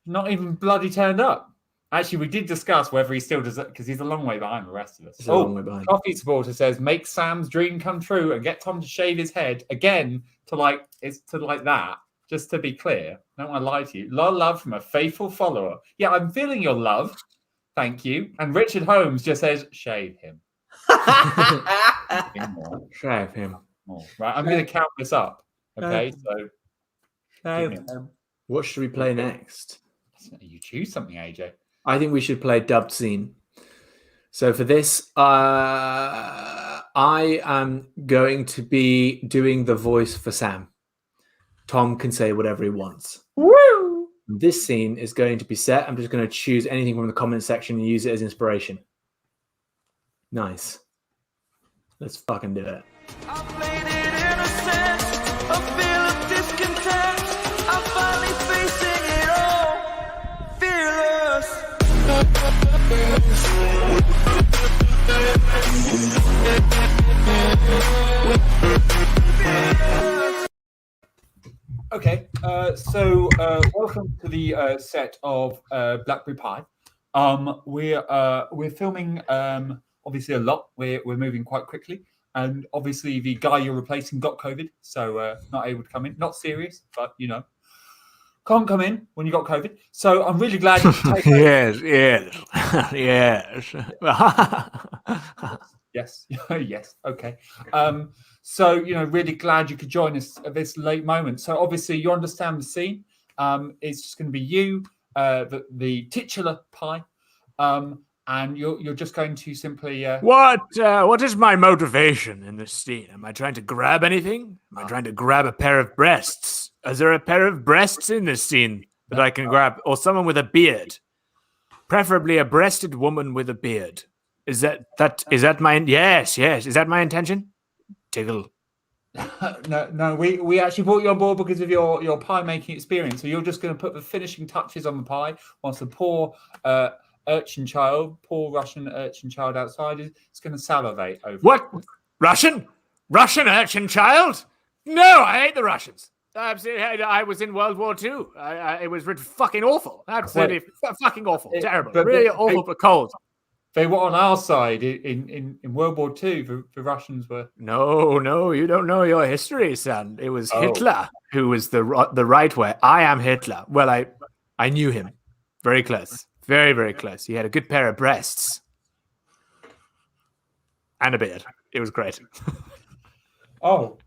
Not even bloody turned up. Actually, we did discuss whether he still does it because he's a long way behind the rest of us. He's a long way behind. Coffee supporter says, "Make Sam's dream come true and get Tom to shave his head again." It's to that. Just to be clear, I don't want to lie to you. Love from a faithful follower. Yeah, I'm feeling your love. Thank you. And Richard Holmes just says, "Shave him." Shave him. More. Right, I'm going to count this up. Okay, so What should we play next? You choose something, AJ. I think we should play dubbed scene. So for this, I am going to be doing the voice for Sam. Tom can say whatever he wants. Woo! This scene is going to be set. I'm just going to choose anything from the comment section and use it as inspiration. Nice. Let's fucking do it. I played it innocent, a feel of discontent. I'm finally facing it all, fearless. Okay, so welcome to the set of Blackberry Pie. We're filming obviously a lot. We're moving quite quickly, and obviously the guy you're replacing got COVID, so not able to come in. Not serious, but can't come in when you got COVID. So I'm really glad you could take yes. Yes. Yes. Okay. So, really glad you could join us at this late moment. So obviously you understand the scene. It's just going to be you, the titular Pie, and you're just going to simply. What is my motivation in this scene? Am I trying to grab anything? Am I trying to grab a pair of breasts? Is there a pair of breasts in this scene that I can grab, or someone with a beard? Preferably a breasted woman with a beard. Is that my yes? Is that my intention? Tiggle. No. We actually brought you on board because of your pie making experience. So you're just going to put the finishing touches on the pie, whilst the poor Russian urchin child outside is going to salivate over. What? Russian urchin child? No, I hate the Russians. I was in World War II. It was fucking awful. Absolutely fucking awful. Terrible. Really awful but cold. They were on our side in World War II. The Russians were. No, you don't know your history, son. It was Hitler who was the right way. I am Hitler. Well, I knew him. Very close. Very, very close. He had a good pair of breasts. And a beard. It was great. All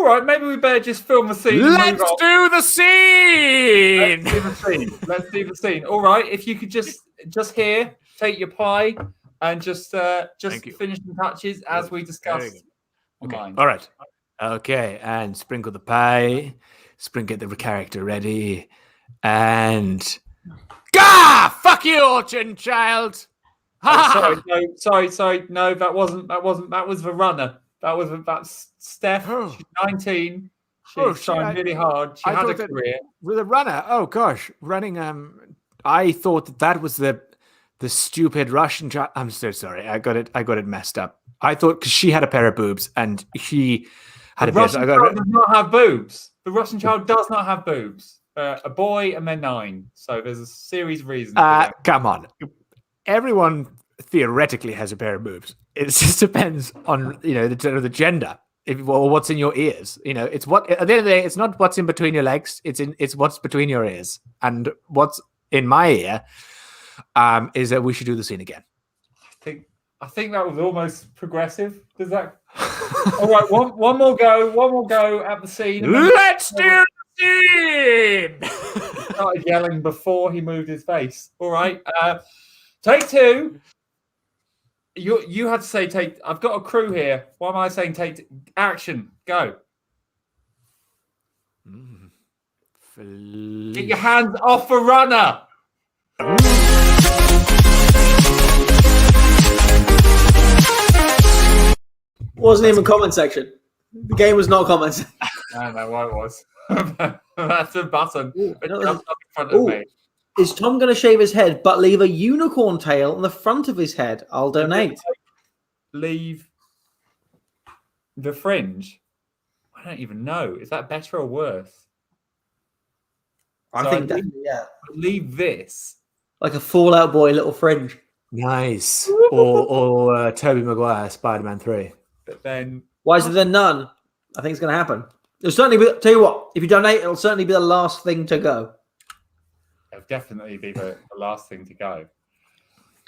right, maybe we better just film the scene. Let's do the scene. Let's do the scene. All right, if you could just here, take your pie and just finish the touches as we discussed. Okay. All right. Okay, and sprinkle the pie. Sprinkle the character ready, and fuck you, urchin child. Sorry. No, that wasn't. That was the runner. That's Steph. She's 19. She's trying really hard. She had a career with a runner. Oh gosh, running. I thought that was the stupid Russian child. I'm so sorry. I got it messed up. I thought because she had a pair of boobs and he had a Russian child does not have boobs. The Russian child does not have boobs. A boy and they're 9. So there's a series of reasons. Come on, everyone theoretically has a pair of boobs. It just depends on the gender, or what's in your ears. It's what at the end of the day, it's not what's in between your legs. It's what's between your ears, and what's in my ear is that we should do the scene again. I think that was almost progressive. Does that? All right, one more go at the scene. Let's do the scene. He started yelling before he moved his face. All right, take 2. You had to say take. I've got a crew here. Why am I saying take action? Go. Get your hands off a runner. Wasn't even comment section. The game was not comment section. I don't know why it was. That's a button. It jumped up in front of me. Is Tom going to shave his head but leave a unicorn tail on the front of his head? I'll donate. Leave the fringe? I don't even know. Is that better or worse? I So think I that, yeah, leave this. like a Fallout Boy little fringe. Nice. Or Tobey Maguire, Spider-Man 3. But then Why is there none? I think it's going to happen. It'll certainly be. Tell you what, if you donate, it'll certainly be the last thing to go. it'll definitely be the last thing to go.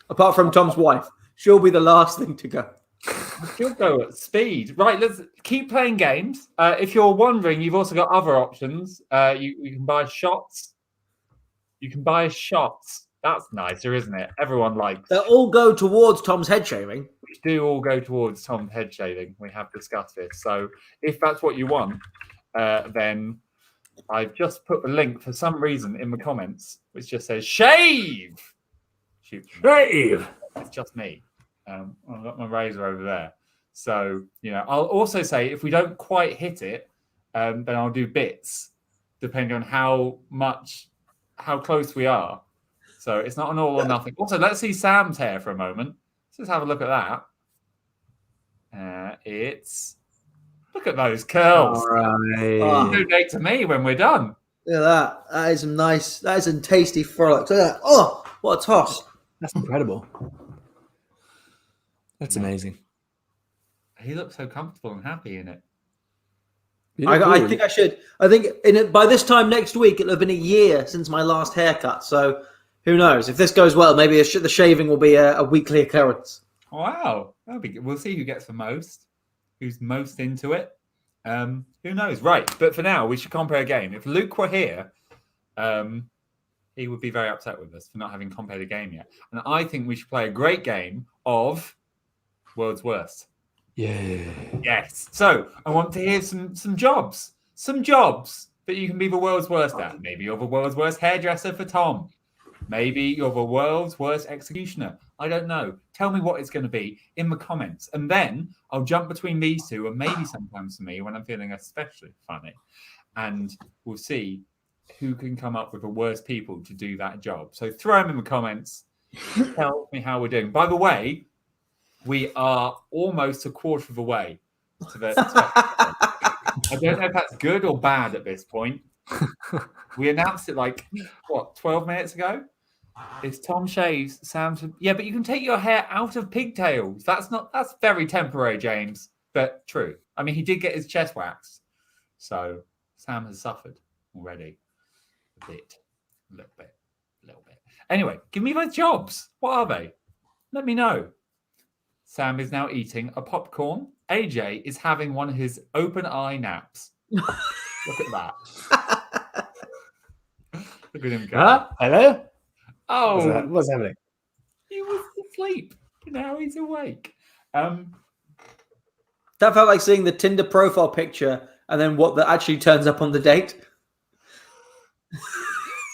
Apart from Tom's wife, she'll be the last thing to go. She'll go at speed. Right, let's keep playing games. If you're wondering, you've also got other options. You can buy shots. You can buy shots. That's nicer, isn't it? Everyone likes. They'll all go towards Tom's head shaving. Which do all go towards Tom's head shaving. We have discussed this. So if that's what you want, then I've just put the link for some reason in the comments, which just says shave. Shoot. Shave. It's just me. I've got my razor over there. So, I'll also say if we don't quite hit it, then I'll do bits, depending on how close we are. So it's not an all or nothing. Also, let's see Sam's hair for a moment. Let's just have a look at that. Look at those curls. All right. Donate to me when we're done. Look at that. That is nice. That is a tasty frolic. Look at that. Oh, what a toss. That's incredible. That's amazing. He looks so comfortable and happy in it. I think I should. I think by this time next week, it'll have been a year since my last haircut. So who knows? If this goes well, maybe the shaving will be a weekly occurrence. Wow. That'll be good. We'll see who gets the most, who's most into it. Who knows? Right. But for now, we should compare a game. If Luke were here, he would be very upset with us for not having compared a game yet. And I think we should play a great game of World's Worst. Yeah. Yes. So I want to hear some jobs. Some jobs that you can be the world's worst at. Maybe you're the world's worst hairdresser for Tom. Maybe you're the world's worst executioner. I don't know. Tell me what it's going to be in the comments. And then I'll jump between these two and maybe sometimes for me when I'm feeling especially funny. And we'll see who can come up with the worst people to do that job. So throw them in the comments. Tell me how we're doing. By the way, we are almost a quarter of the way to the I don't know if that's good or bad at this point. We announced it 12 minutes ago? It's Tom shaves, Sam. Yeah, but you can take your hair out of pigtails. That's very temporary, James, but true. I mean, he did get his chest waxed. So Sam has suffered already a little bit. Anyway, give me those jobs. What are they? Let me know. Sam is now eating a popcorn. AJ is having one of his open eye naps. Look at that. Look at him go. Hello? Oh, What's happening? he was asleep. Now he's awake. That felt like seeing the Tinder profile picture and then what that actually turns up on the date.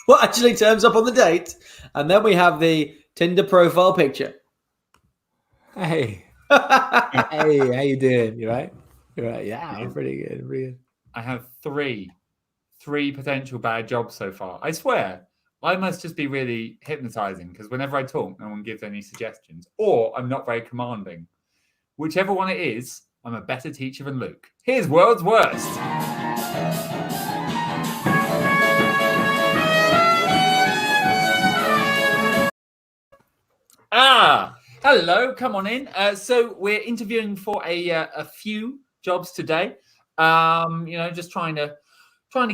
What actually turns up on the date? And then we have the Tinder profile picture. Hey. Hey, how you doing? You right? You right? Yeah, I'm pretty good. I have three potential bad jobs so far. I swear, I must just be really hypnotizing because whenever I talk, no one gives any suggestions, or I'm not very commanding. Whichever one it is, I'm a better teacher than Luke. Here's World's Worst. Hello, come on in. So we're interviewing for a few jobs today. Just trying to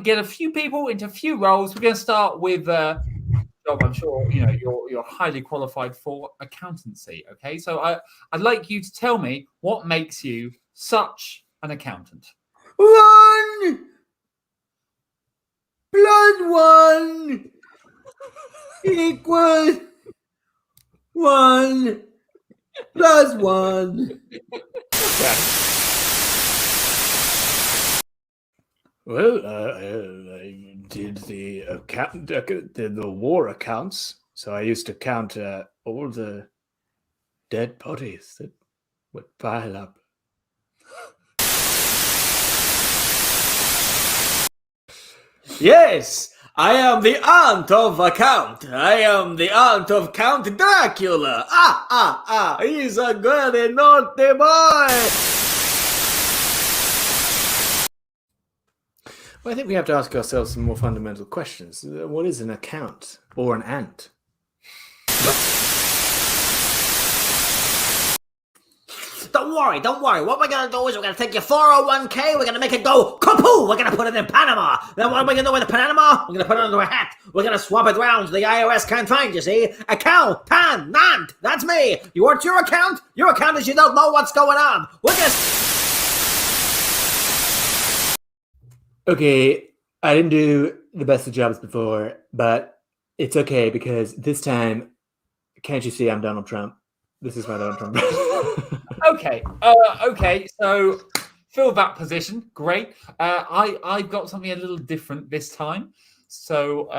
get a few people into a few roles. We're going to start with job. I'm sure you're highly qualified for accountancy. Okay, so I'd like you to tell me what makes you such an accountant. 1 + 1 equals 1 + 1. Well, I did the war accounts. So I used to count all the dead bodies that would pile up. Yes, I am the aunt of account. I am the aunt of Count Dracula. He's a very naughty boy. Well, I think we have to ask ourselves some more fundamental questions. What is an account or an ant? Don't worry. What we're gonna do is we're gonna take your 401k, we're gonna make it go kapoo, we're gonna put it in Panama. Then what are we gonna do with the Panama? We're gonna put it under a hat. We're gonna swap it around so the IRS can't find you, see? Account, pan, nant, that's me. You want your account? Your account is you don't know what's going on. We're gonna... Okay, I didn't do the best of jobs before, but it's okay because this time, can't you see I'm Donald Trump? This is my Donald Trump. Okay. Okay. So fill that position. Great. I've got something a little different this time. So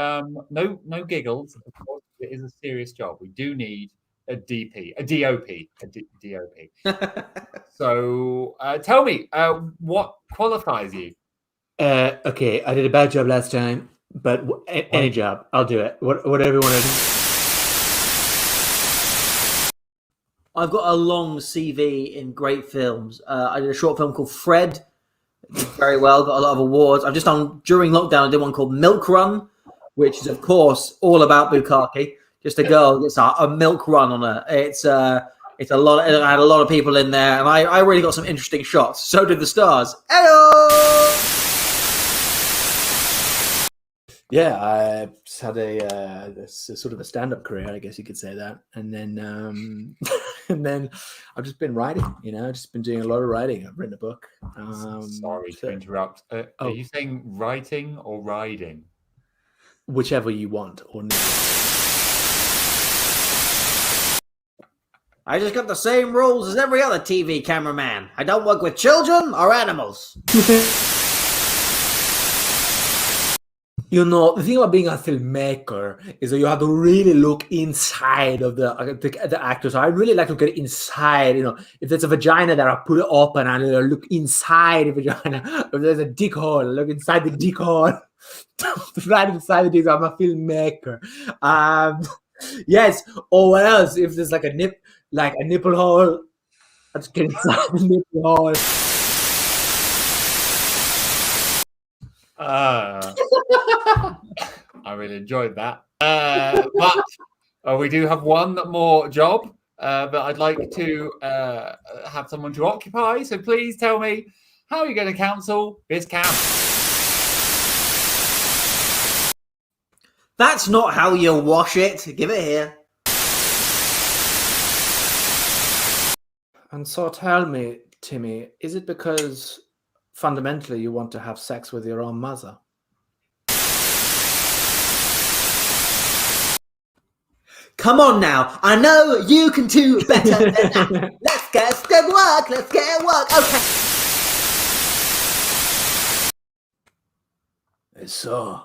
no giggles. Of course, it is a serious job. We do need a DP, a DOP. So tell me, what qualifies you? Okay, I did a bad job last time, but any job, I'll do it. Whatever you want to do. I've got a long CV in great films. I did a short film called Fred. It did very well, got a lot of awards. I've just done, during lockdown, I did one called Milk Run, which is, of course, all about bukkake. Just a girl gets a milk run on her. It's a lot. I had a lot of people in there, and I really got some interesting shots. So did the stars. Hello! Yeah, I just had a sort of a stand-up career, I guess you could say that, and then and then I've just been writing. I've just been doing a lot of writing. I've written a book. Sorry to interrupt. Are you saying writing or riding? Whichever you want or need. I just got the same rules as every other TV cameraman. I don't work with children or animals. The thing about being a filmmaker is that you have to really look inside of the actors. I really like to get inside. If there's a vagina there, I put it open and I look inside the vagina. If there's a dick hole, I look inside the dick hole. Right inside the dick hole. I'm a filmmaker. Yes. Or what else? If there's like a nipple hole, I just get inside the nipple hole. I really enjoyed that. But we do have one more job that I'd like to have someone to occupy. So please tell me, how are you going to cancel this camp? That's not how you wash it. Give it here. And so tell me, Timmy, is it because fundamentally you want to have sex with your own mother? Come on now. I know you can do better than that. Let's get work. Let's get work. Okay. I saw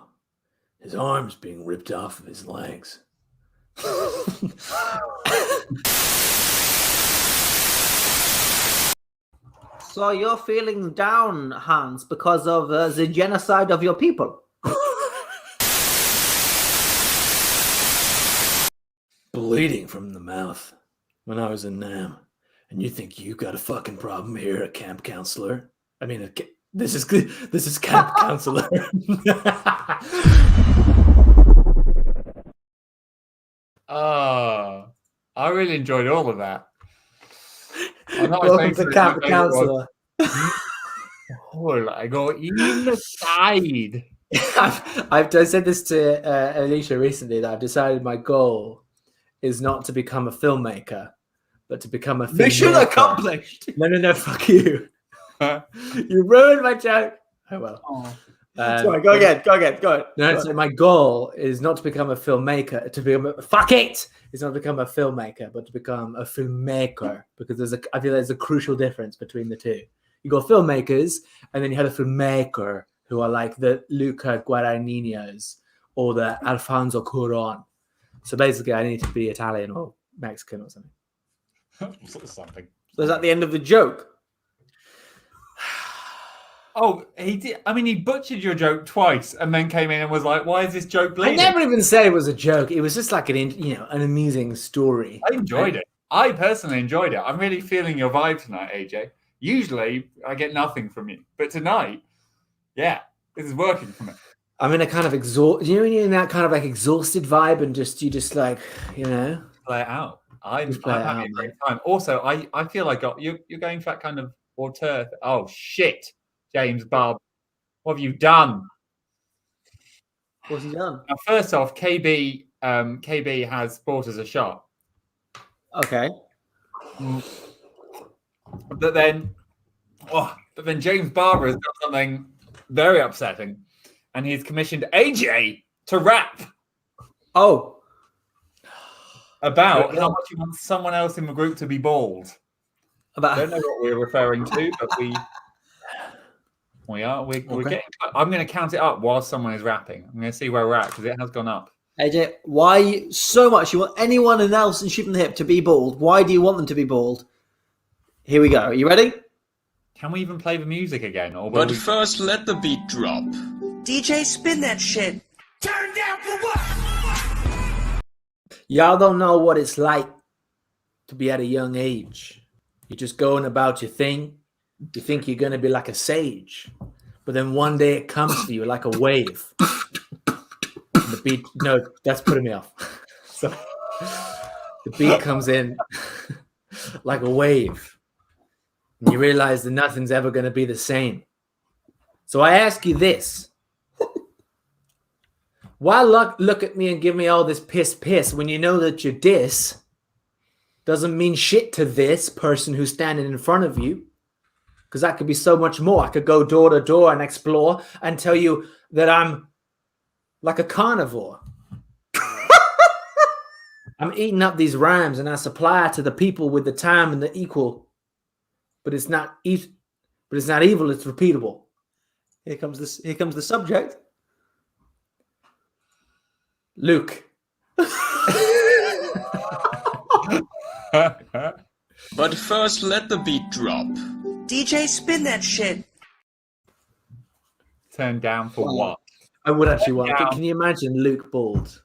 his arms being ripped off of his legs. So you're feeling down, Hans, because of the genocide of your people? Bleeding from the mouth when I was in Nam. And you think you got a fucking problem here, a camp counselor? I mean, this is camp counselor. I really enjoyed all of that. Welcome to camp counselor. I go inside. I said this to Alicia recently that I've decided my goal is not to become a filmmaker, but to become a filmmaker. Mission accomplished. No, fuck you. You ruined my joke. Oh well. Sorry, go again. No, so my goal is not to become a filmmaker, it's not to become a filmmaker, but to become a filmmaker, because I feel there's a crucial difference between the two. You got filmmakers, and then you have a filmmaker who are like the Luca Guadagnino's or the Alfonso Cuarón. So basically, I need to be Italian or Mexican or something. Something. So is that the end of the joke? Oh, he did. I mean, he butchered your joke twice, and then came in and was like, "Why is this joke bleeding?" I never even said it was a joke. It was just like an amusing story. I enjoyed it. I personally enjoyed it. I'm really feeling your vibe tonight, AJ. Usually, I get nothing from you, but tonight, yeah, This is working for me. I'm in a kind of you know, when you're in that kind of like exhausted vibe, and you just like, you know, Play it out. I'm play it having out, a great time. Also, I feel like you're going for that kind of auteur. Oh shit, James Barb, what have you done? What's he done? Now, first off, KB has bought us a shot. Okay. But then James Barber has done something very upsetting, and he's commissioned AJ to rap Oh. about how much he wants someone else in the group to be bald. I don't know what we're referring to, but we're getting. I'm going to count it up while someone is rapping. I'm going to see where we're at because it has gone up. AJ, why so much you want anyone else in Shoot from the Hip to be bald? Why do you want them to be bald? Here we go. Are you ready? Can we even play the music again? But first, let the beat drop. DJ, spin that shit. Turn down for what? y'all don't know what it's like to be at a young age. You're just going about your thing. You think you're going to be like a sage, but then one day it comes for you like a wave. The beat, no, that's putting me off. So the beat comes in like a wave, and you realize that nothing's ever going to be the same. So I ask you this: why look at me and give me all this piss when you know that your diss doesn't mean shit to this person who's standing in front of you? Because that could be so much more. I could go door to door and explore and tell you that I'm like a carnivore. I'm eating up these rhymes and I supply to the people with the time and the equal. But it's not evil, it's repeatable. Here comes the subject. Luke. But first, let the beat drop. DJ, spin that shit. Turn down for what? I would actually want. Can you imagine Luke bald?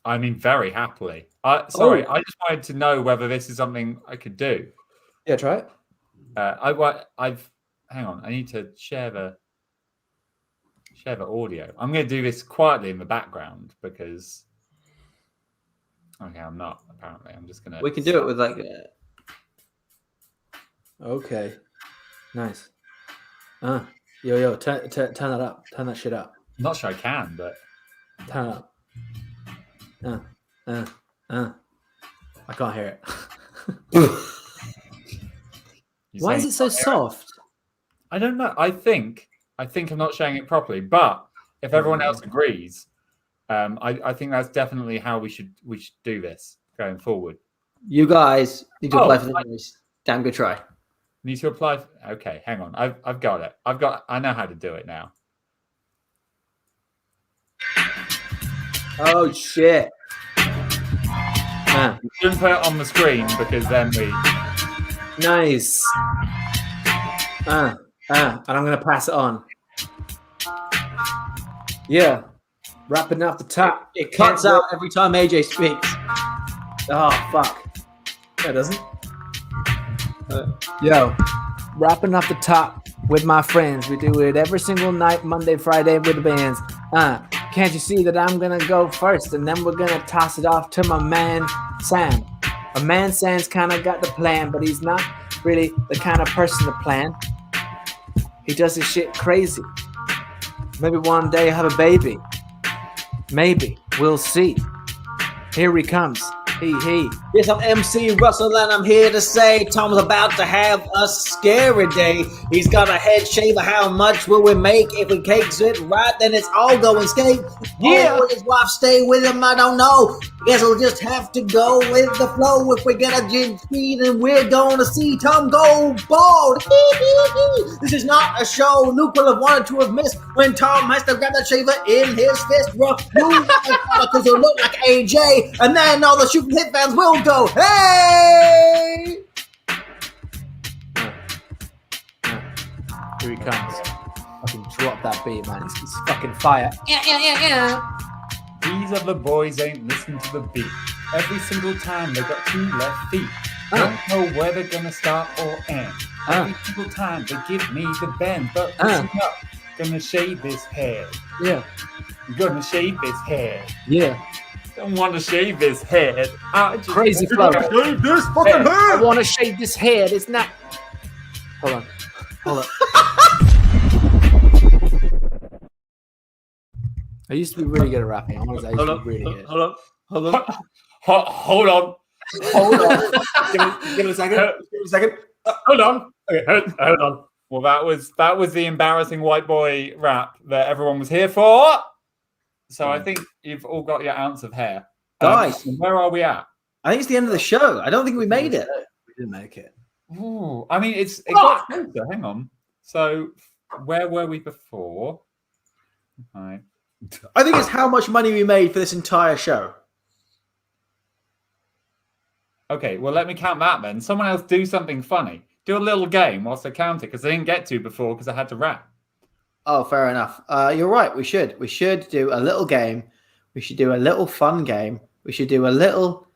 I mean, very happily. I just wanted to know whether this is something I could do. Yeah, try it. Hang on. I need to share the audio. I'm going to do this quietly in the background because. Okay, I'm not. Apparently, I'm just gonna. We can do it with like. Okay, nice. Yo, turn that up. Turn that shit up. I'm not sure I can, but turn it up. I can't hear it. Why is it so soft? I don't know. I think I'm not showing it properly, but if everyone else agrees, I think that's definitely how we should do this going forward. You guys need to apply for the voice. Damn good try. Need to apply. Okay, hang on. I've got it. I know how to do it now. Oh shit! We shouldn't put it on the screen because then we. Nice. And I'm gonna pass it on. Yeah. Wrapping up the top. It cuts out every time AJ speaks. Oh, fuck. That doesn't. Yo, wrapping up the top with my friends. We do it every single night, Monday, Friday with the bands. Can't you see that I'm going to go first? And then we're going to toss it off to my man, Sam. My man Sam's kind of got the plan, but he's not really the kind of person to plan. He does his shit crazy. Maybe one day have a baby. Maybe. We'll see. Here he comes. He. Yes, I'm MC Russell, and I'm here to say Tom's about to have a scary day. He's got a head shaver. How much will we make? If we cakes it right, then it's all going skate. Yeah. Will his wife stay with him? I don't know. Guess we'll just have to go with the flow. If we get a gin speed, and we're going to see Tom go bald. This is not a show Luke will have wanted to have missed when Tom has to grab that shaver in his fist. Rough move, because he'll look like AJ, and then all the shooting hit fans will go, hey! Here he comes. Fucking drop that beat, man. It's fucking fire. These other boys ain't listening to the beat. Every single time they got two left feet. Don't know where they're gonna start or end. Every single time they give me the bend, but listen up. Gonna shave his head. Yeah. Gonna shave his head. Yeah. Don't want to shave his head. I just Crazy want to flow. shave this fucking head. I want to shave this head. It's not. Hold on. I used to be really good at rapping. I used to be really good. Hold on. Hold on. Hold on. give it a second. Hold on. Okay, hold on. Well, that was the embarrassing white boy rap that everyone was here for. So I think you've all got your ounce of hair. Guys. Where are we at? I think it's the end of the show. I don't think we made it. We didn't make it. Ooh, I mean, it got closer. Hang on. So where were we before? Right. I think it's how much money we made for this entire show. Okay, well, let me count that then. Someone else do something funny. Do a little game whilst I count it, because I didn't get to before because I had to rap. Oh, fair enough. You're right. We should. We should do a little game. We should do a little fun game. We should do a little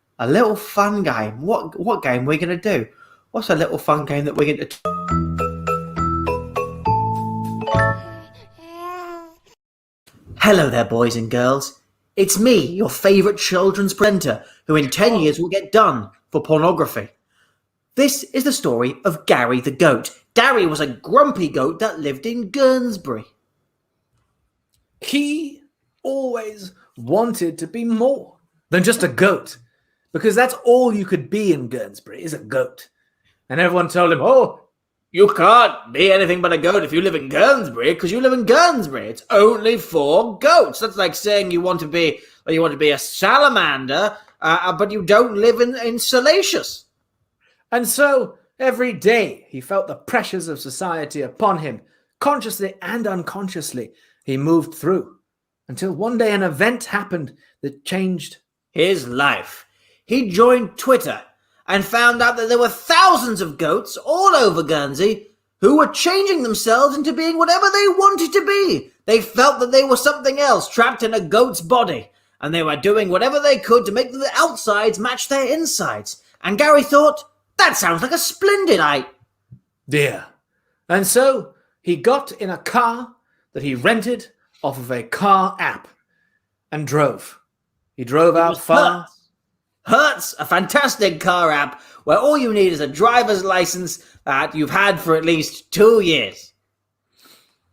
fun game. What game are we going to do? What's a little fun game that we're going to... Hello there, boys and girls. It's me, your favourite children's presenter, who in 10 years will get done for pornography. This is the story of Gary the goat. Gary was a grumpy goat that lived in Guernsey. He always wanted to be more than just a goat, because that's all you could be in Guernsey is a goat. And everyone told him, "Oh, You can't be anything but a goat if you live in Guernsey, because you live in Guernsey. It's only for goats." That's like saying you want to be a salamander, but you don't live in Salacious. And so every day he felt the pressures of society upon him, consciously and unconsciously. He moved through until one day an event happened that changed His life. He joined Twitter and found out that there were thousands of goats all over Guernsey who were changing themselves into being whatever they wanted to be. They felt that they were something else, trapped in a goat's body, and they were doing whatever they could to make the outsides match their insides. And Gary thought, that sounds like a splendid idea. And so he got in a car that he rented off of a car app and drove. He drove out far. Hertz, a fantastic car app where all you need is a driver's license that you've had for at least 2 years.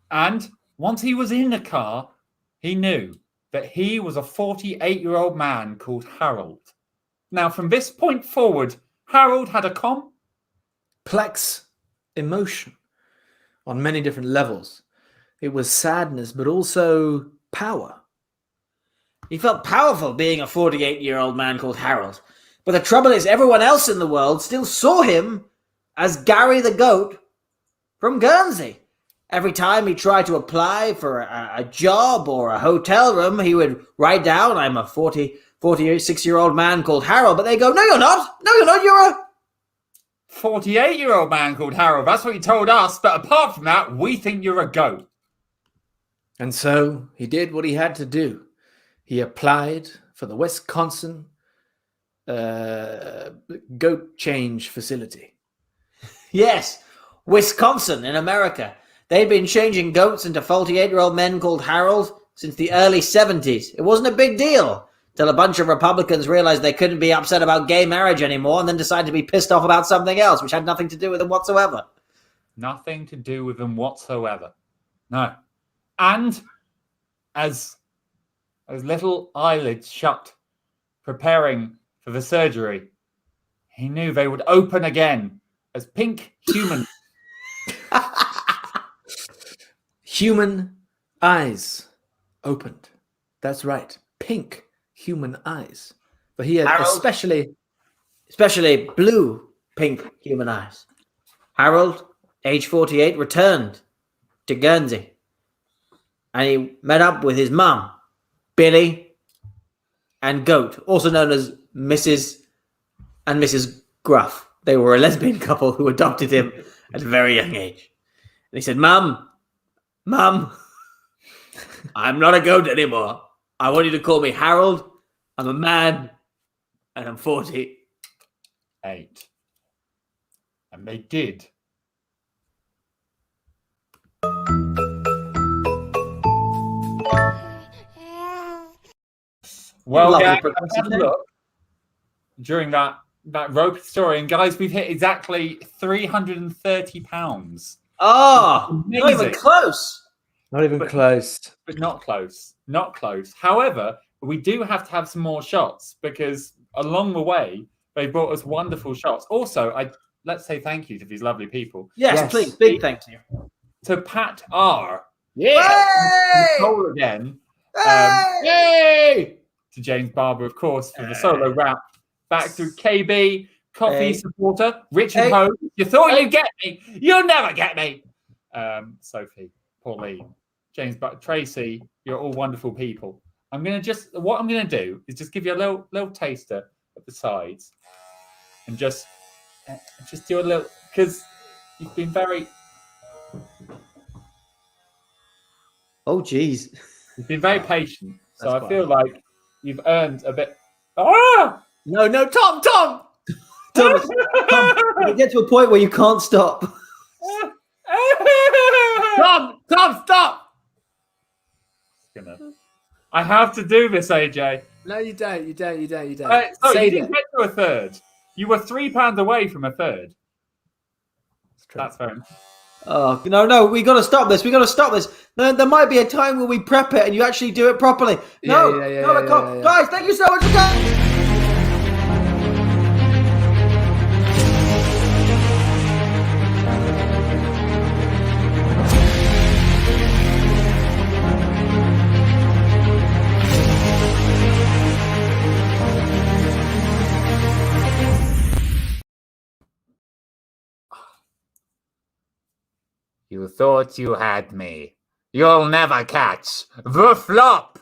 And once he was in the car, he knew that he was a 48-year-old man called Harold. Now, from this point forward, Harold had a complex emotion on many different levels. It was sadness, but also power. He felt powerful being a 48-year-old man called Harold. But the trouble is, everyone else in the world still saw him as Gary the Goat from Guernsey. Every time he tried to apply for a job or a hotel room, he would write down, "I'm a 46-year-old man called Harold." But they go, "No, you're not. No, you're not. You're a 48-year-old man called Harold. That's what he told us. But apart from that, we think you're a goat." And so he did what he had to do. He applied for the Wisconsin goat change facility. Yes, Wisconsin in America. They'd been changing goats into 48-year-old men called Harold since the early 70s. It wasn't a big deal till a bunch of Republicans realized they couldn't be upset about gay marriage anymore and then decided to be pissed off about something else, which had nothing to do with them whatsoever. Nothing to do with them whatsoever. No. And as little eyelids shut, preparing for the surgery, he knew they would open again as pink human. Human eyes opened. That's right. Pink human eyes. But he had Harold, especially blue pink human eyes. Harold, age 48, returned to Guernsey. And he met up with his mum, Billy, and Goat, also known as Mrs. and Mrs. Gruff. They were a lesbian couple who adopted him at a very young age. And he said, Mum, I'm not a goat anymore. I want you to call me Harold. I'm a man, and I'm 48. And they did. Well, Lovely yeah, I've progressive had a thing. look during that rope story, and guys, we've hit exactly £330. Oh, not even Amazing. close. Not even But- close. But not close. Not close. However, we do have to have some more shots because along the way they brought us wonderful shots. Also, let's say thank you to these lovely people. Yes, Yes. please. Big thank you. To Pat R. Hey! Nicole again. Hey! Yay! To James Barber, of course, for the solo rap. Back to KB, coffee Hey. supporter, Richard Hey. Ho. You thought you'd get me. You'll never get me. Sophie, Pauline, James, Tracy, you're all wonderful people. What I'm gonna do is just give you a little taster at the sides, and just do a little, because you've been very Geez. you've been very patient. So That's I feel like you've earned a bit. Ah! No, Tom! Thomas, you get to a point where you can't stop. Tom, stop! I have to do this, AJ. No, you don't. You don't. So you Say didn't that. get to a third. You were £3 away from a third. It's true. That's fair. Oh, no, we got to stop this. There might be a time where we prep it and you actually do it properly. No, Yeah, no, I can't. yeah. Guys, thank you so much for coming. You thought you had me. You'll never catch the flop.